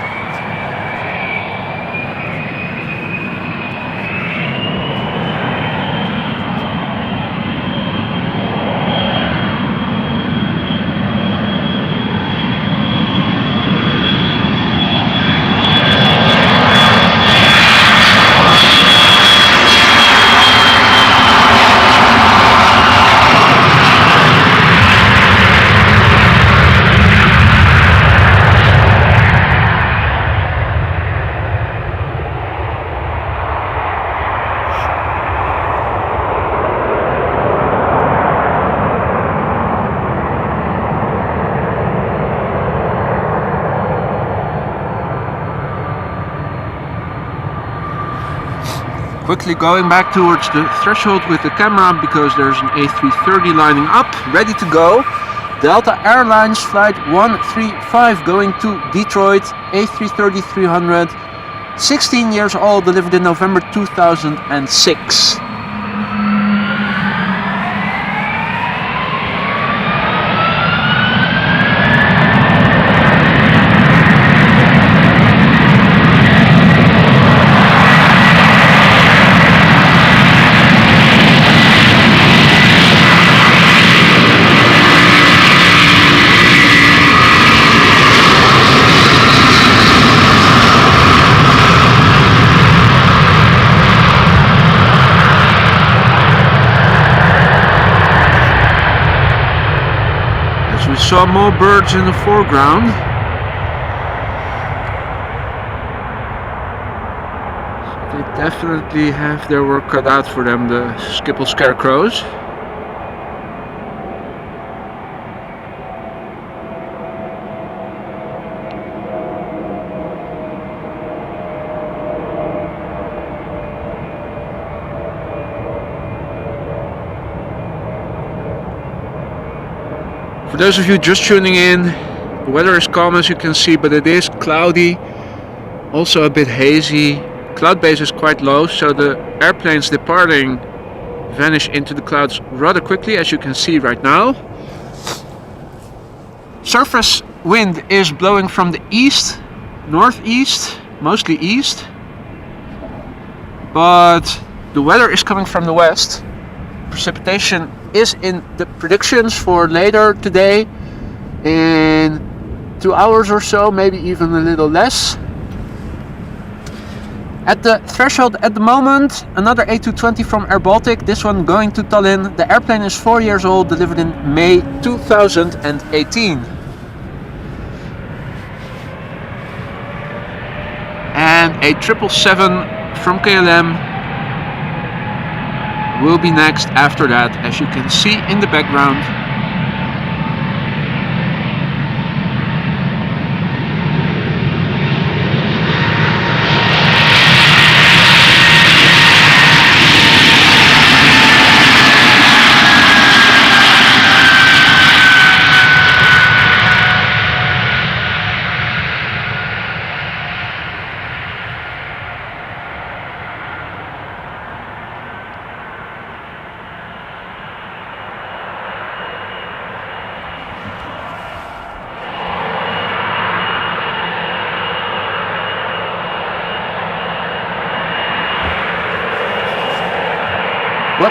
Quickly going back towards the threshold with the camera because there's an A330 lining up, ready to go. Delta Airlines flight 135 going to Detroit, A330-300, 16 years old, delivered in November 2006. We saw more birds in the foreground. So they definitely have their work cut out for them, the Schiphol scarecrows. For those of you just tuning in, the weather is calm as you can see, but it is cloudy, also a bit hazy. Cloud base is quite low, so the airplanes departing vanish into the clouds rather quickly, as you can see right now. Surface wind is blowing from the east, northeast, mostly east, but the weather is coming from the west. Precipitation is in the predictions for later today, in 2 hours or so, maybe even a little less. At the threshold at the moment, another A220 from Air Baltic, this one going to Tallinn. The airplane is 4 years old, delivered in May 2018. And a 777 from KLM will be next after that, as you can see in the background.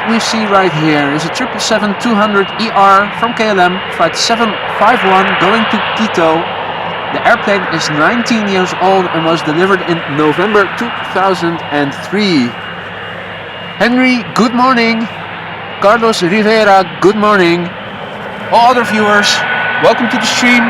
we see right here is a 777-200ER from KLM, flight 751 going to Quito. The airplane is 19 years old and was delivered in November 2003. Henry, good morning. Carlos Rivera, good morning. All other viewers, welcome to the stream.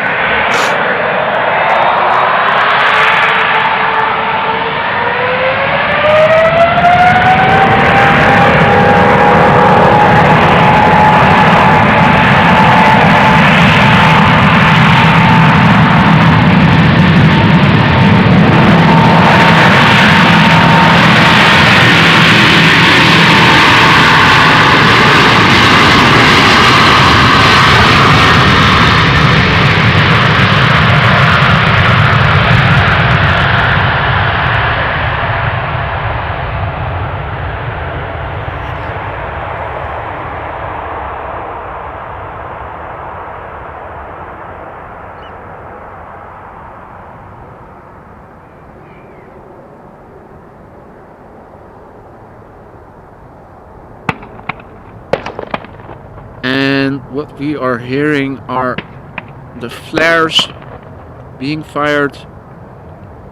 And what we are hearing are the flares being fired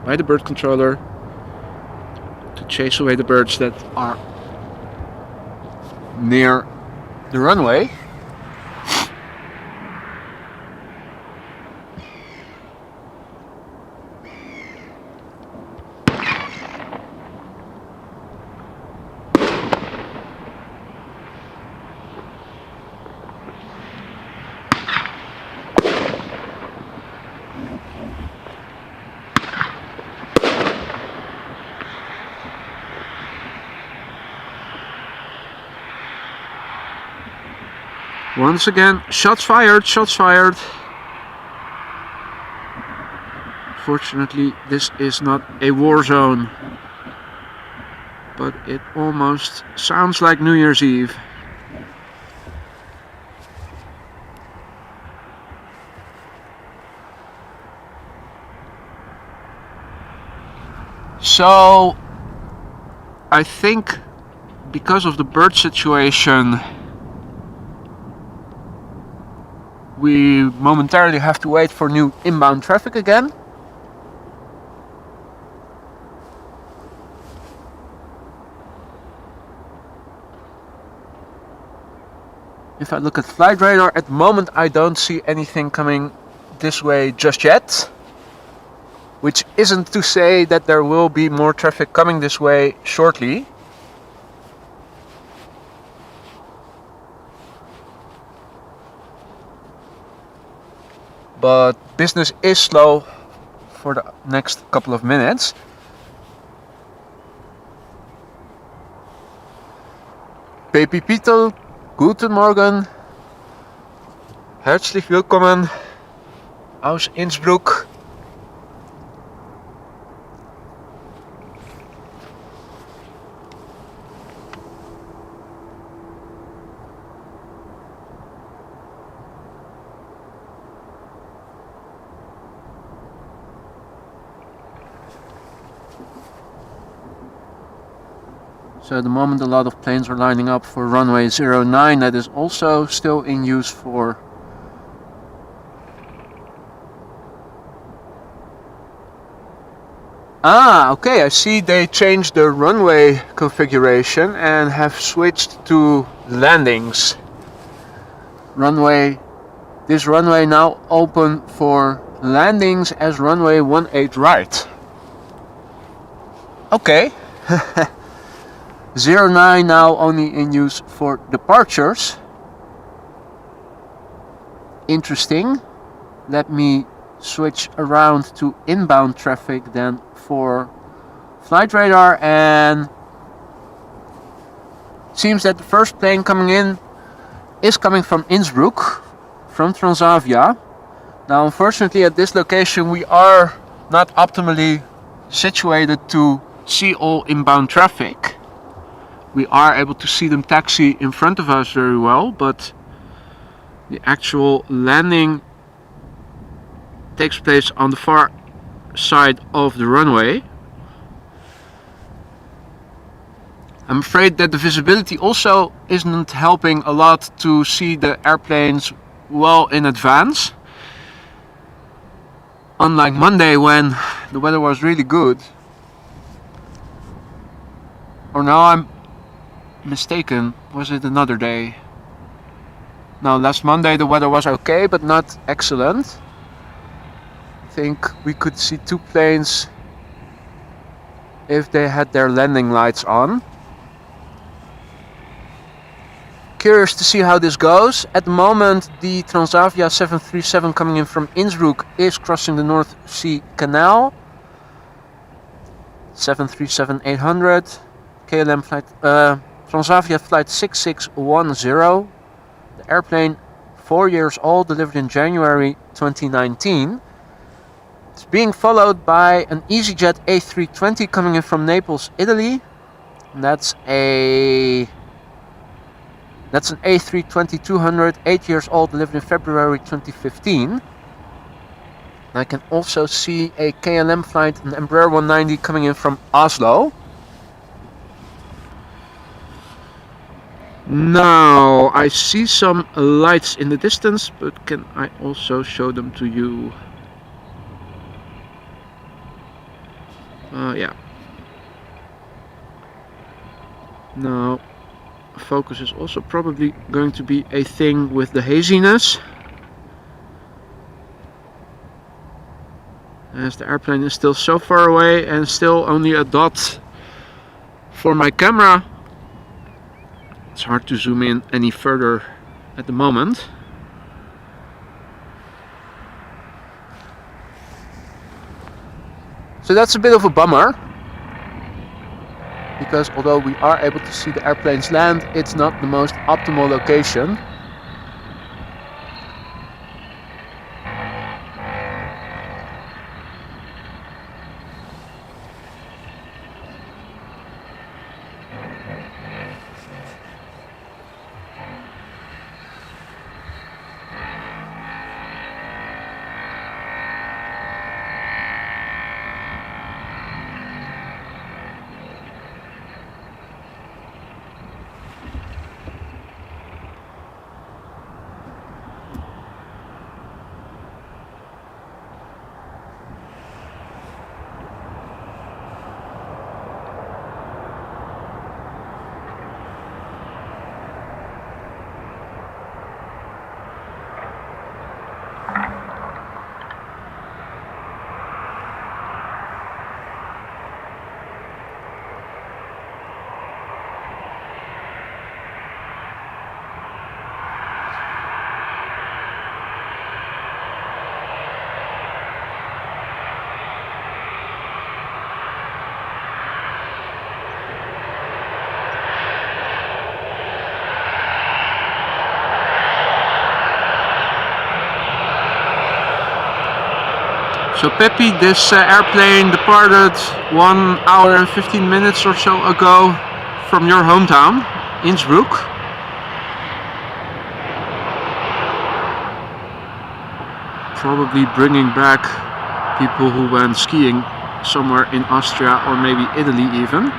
by the bird controller to chase away the birds that are near the runway. Once again, shots fired, shots fired. Fortunately, this is not a war zone, but it almost sounds like New Year's Eve. So, I think because of the bird situation, we momentarily have to wait for new inbound traffic again. If I look at flight radar, at the moment I don't see anything coming this way just yet. Which isn't to say that there will be more traffic coming this way shortly. But business is slow for the next couple of minutes. Baby Pito, guten Morgen. Herzlich willkommen aus Innsbruck. So at the moment a lot of planes are lining up for runway 09, that is also still in use for okay, I see they changed the runway configuration and have switched to landings. This runway now open for landings as runway 18 right. Okay. 09 now only in use for departures. Interesting. Let me switch around to inbound traffic then for flight radar, and seems that the first plane coming in is coming from Innsbruck, from Transavia. Now unfortunately at this location we are not optimally situated to see all inbound traffic. We are able to see them taxi in front of us very well, but the actual landing takes place on the far side of the runway. I'm afraid that the visibility also isn't helping a lot to see the airplanes well in advance. Unlike Monday when the weather was really good. Or no, I'm mistaken. Was it another day? No, last Monday the weather was okay, but not excellent. I think we could see two planes if they had their landing lights on. Curious to see how this goes. At the moment, the Transavia 737 coming in from Innsbruck is crossing the North Sea Canal. 737-800, KLM flight, Transavia flight 6610. The airplane, 4 years old, delivered in January 2019. It's being followed by an EasyJet A320 coming in from Naples, Italy. And that's an A320-200, 8 years old, delivered in February 2015. I can also see a KLM flight, an Embraer E195 coming in from Oslo. Now, I see some lights in the distance, but can I also show them to you? Yeah. Now, focus is also probably going to be a thing with the haziness, as the airplane is still so far away and still only a dot for my camera. It's hard to zoom in any further at the moment. So that's a bit of a bummer, because although we are able to see the airplanes land, it's not the most optimal location. So Peppy, this airplane departed 1 hour and 15 minutes or so ago from your hometown, Innsbruck. Probably bringing back people who went skiing somewhere in Austria or maybe Italy even.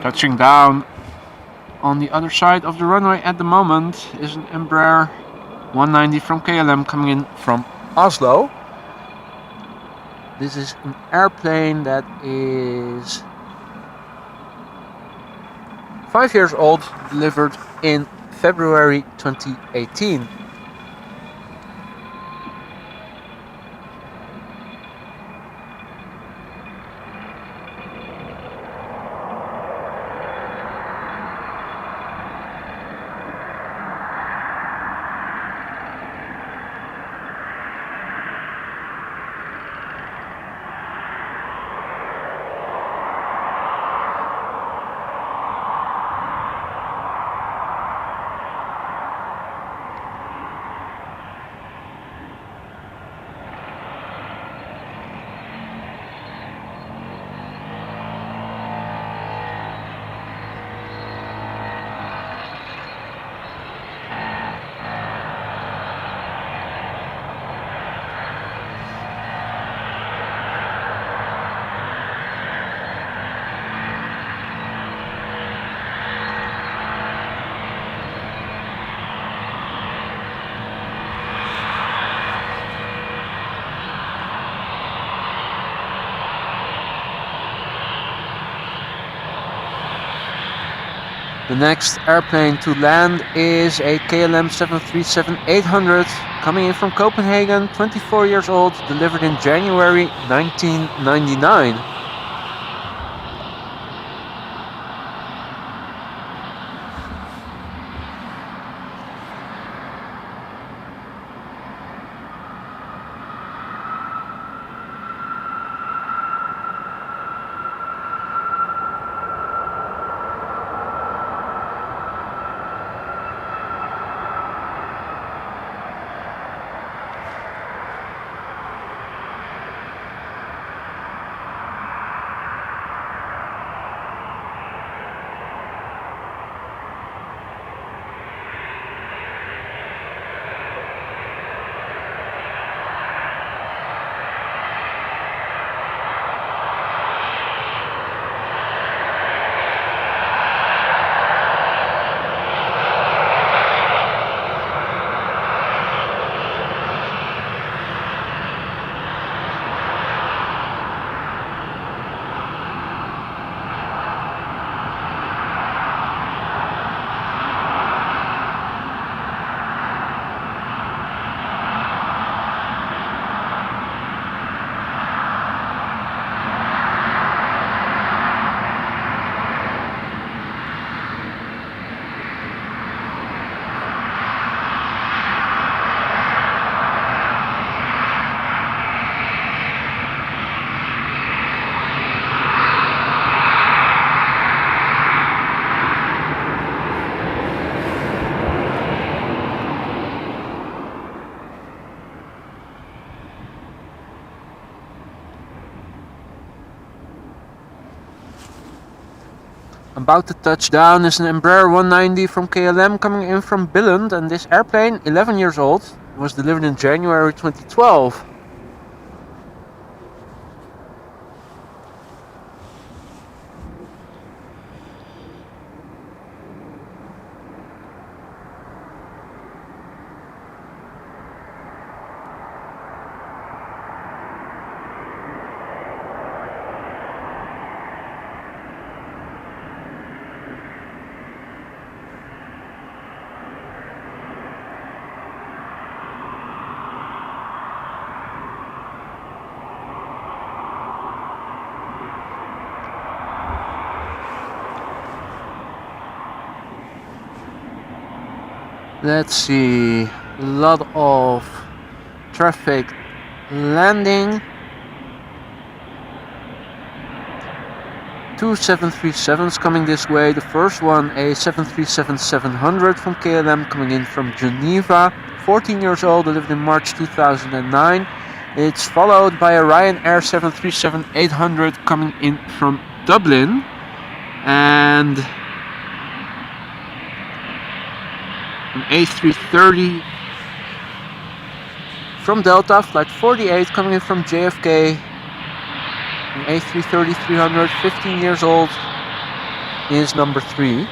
Touching down on the other side of the runway at the moment is an Embraer 190 from KLM coming in from Oslo. This is an airplane that is 5 years old, delivered in February 2018. The next airplane to land is a KLM 737-800 coming in from Copenhagen, 24 years old, delivered in January 1999. About to touch down is an Embraer 190 from KLM coming in from Billund, and this airplane, 11 years old, was delivered in January 2012. Let's see, a lot of traffic landing. Two 737s coming this way. The first one, a 737-700 from KLM coming in from Geneva, 14 years old, delivered in March 2009. It's followed by a Ryanair 737-800 coming in from Dublin, and an A330 from Delta, flight 48, coming in from JFK, an A330-300, 15 years old, is number 3.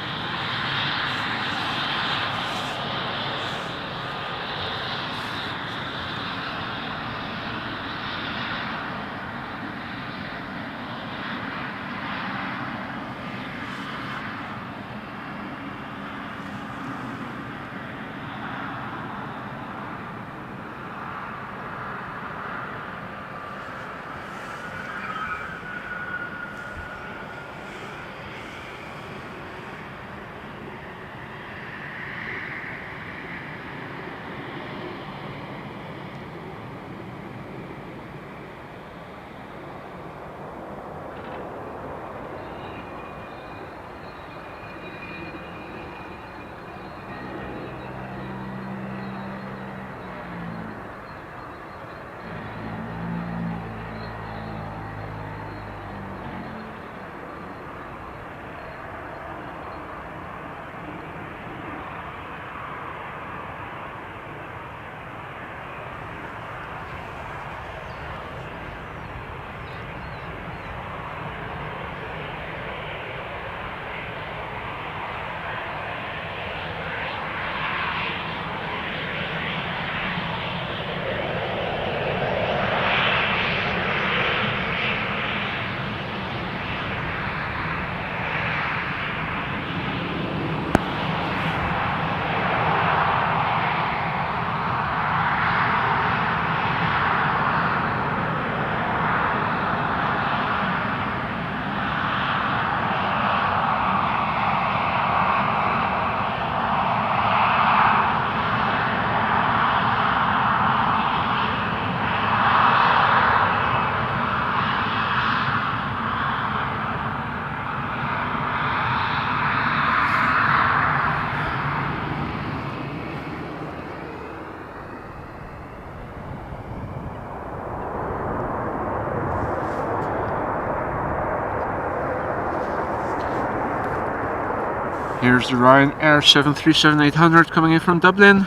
Here's the Ryanair 737-800 coming in from Dublin.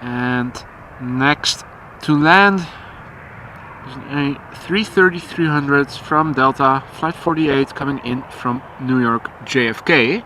And next to land is a 330-300 from Delta, flight 48 coming in from New York JFK.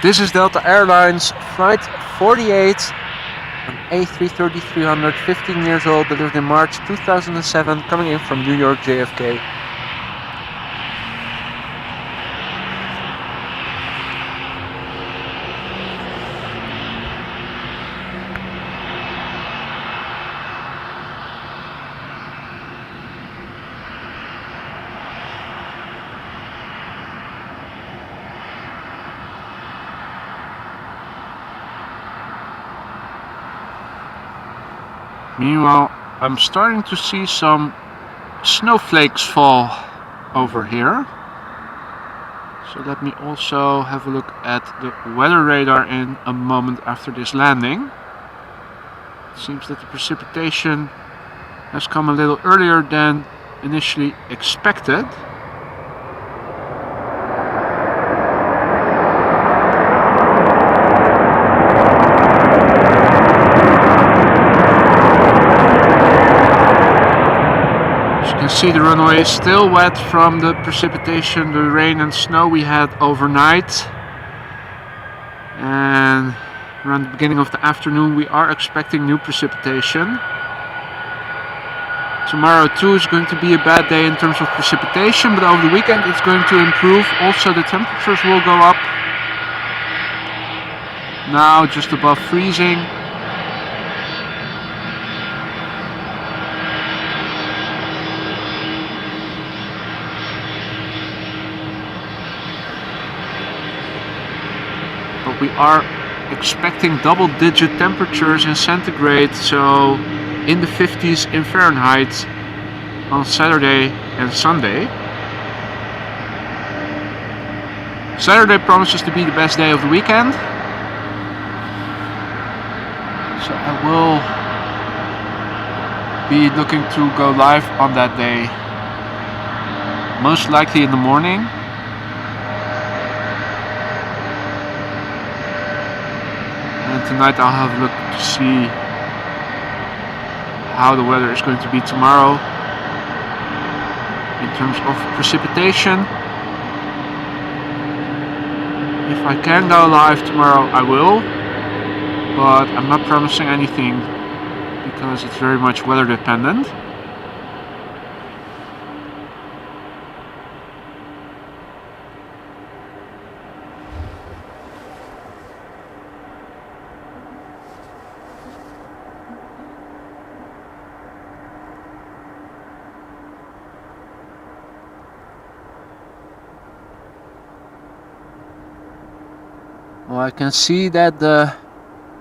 This is Delta Airlines flight 48, an A330-300, 15 years old, delivered in March 2007, coming in from New York JFK. Meanwhile, I'm starting to see some snowflakes fall over here. So let me also have a look at the weather radar in a moment after this landing. It seems that the precipitation has come a little earlier than initially expected. See, the runway is still wet from the precipitation, the rain and snow we had overnight. And around the beginning of the afternoon we are expecting new precipitation. Tomorrow too is going to be a bad day in terms of precipitation, but over the weekend it's going to improve. Also the temperatures will go up. Now just above freezing. we are expecting double-digit temperatures in centigrade, so in the 50s in Fahrenheit on Saturday and Sunday. Saturday promises to be the best day of the weekend, so I will be looking to go live on that day, most likely in the morning. And tonight I'll have a look to see how the weather is going to be tomorrow in terms of precipitation. If I can go live tomorrow, I will, but I'm not promising anything because it's very much weather dependent. Well, I can see that the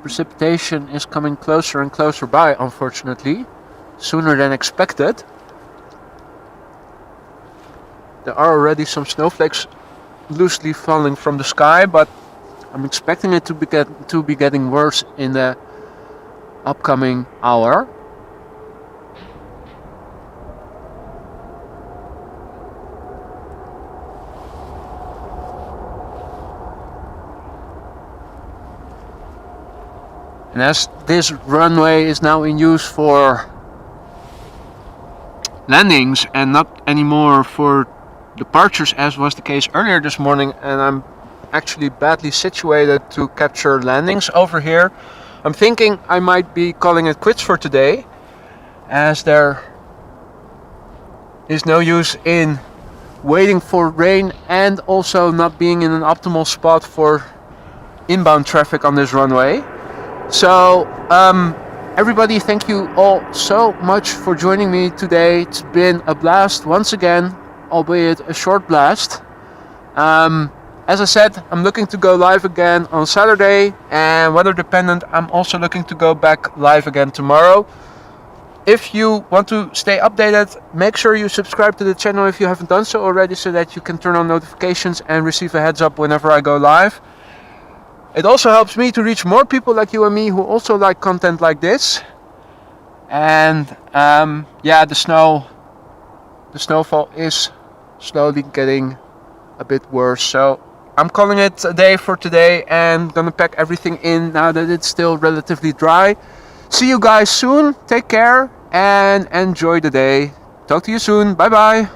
precipitation is coming closer and closer by, unfortunately, sooner than expected. There are already some snowflakes loosely falling from the sky, but I'm expecting it to be getting worse in the upcoming hour. And as this runway is now in use for landings and not anymore for departures, as was the case earlier this morning, and I'm actually badly situated to capture landings over here, I'm thinking I might be calling it quits for today, as there is no use in waiting for rain and also not being in an optimal spot for inbound traffic on this runway. So everybody, thank you all so much for joining me today. It's been a blast once again, albeit a short blast. As I said, I'm looking to go live again on Saturday, and weather dependent, I'm also looking to go back live again tomorrow. If you want to stay updated, make sure you subscribe to the channel if you haven't done so already, so that you can turn on notifications and receive a heads up whenever I go live. It also helps me to reach more people like you and me who also like content like this. And yeah, the snowfall is slowly getting a bit worse. So I'm calling it a day for today and gonna pack everything in now that it's still relatively dry. See you guys soon. Take care and enjoy the day. Talk to you soon. Bye bye.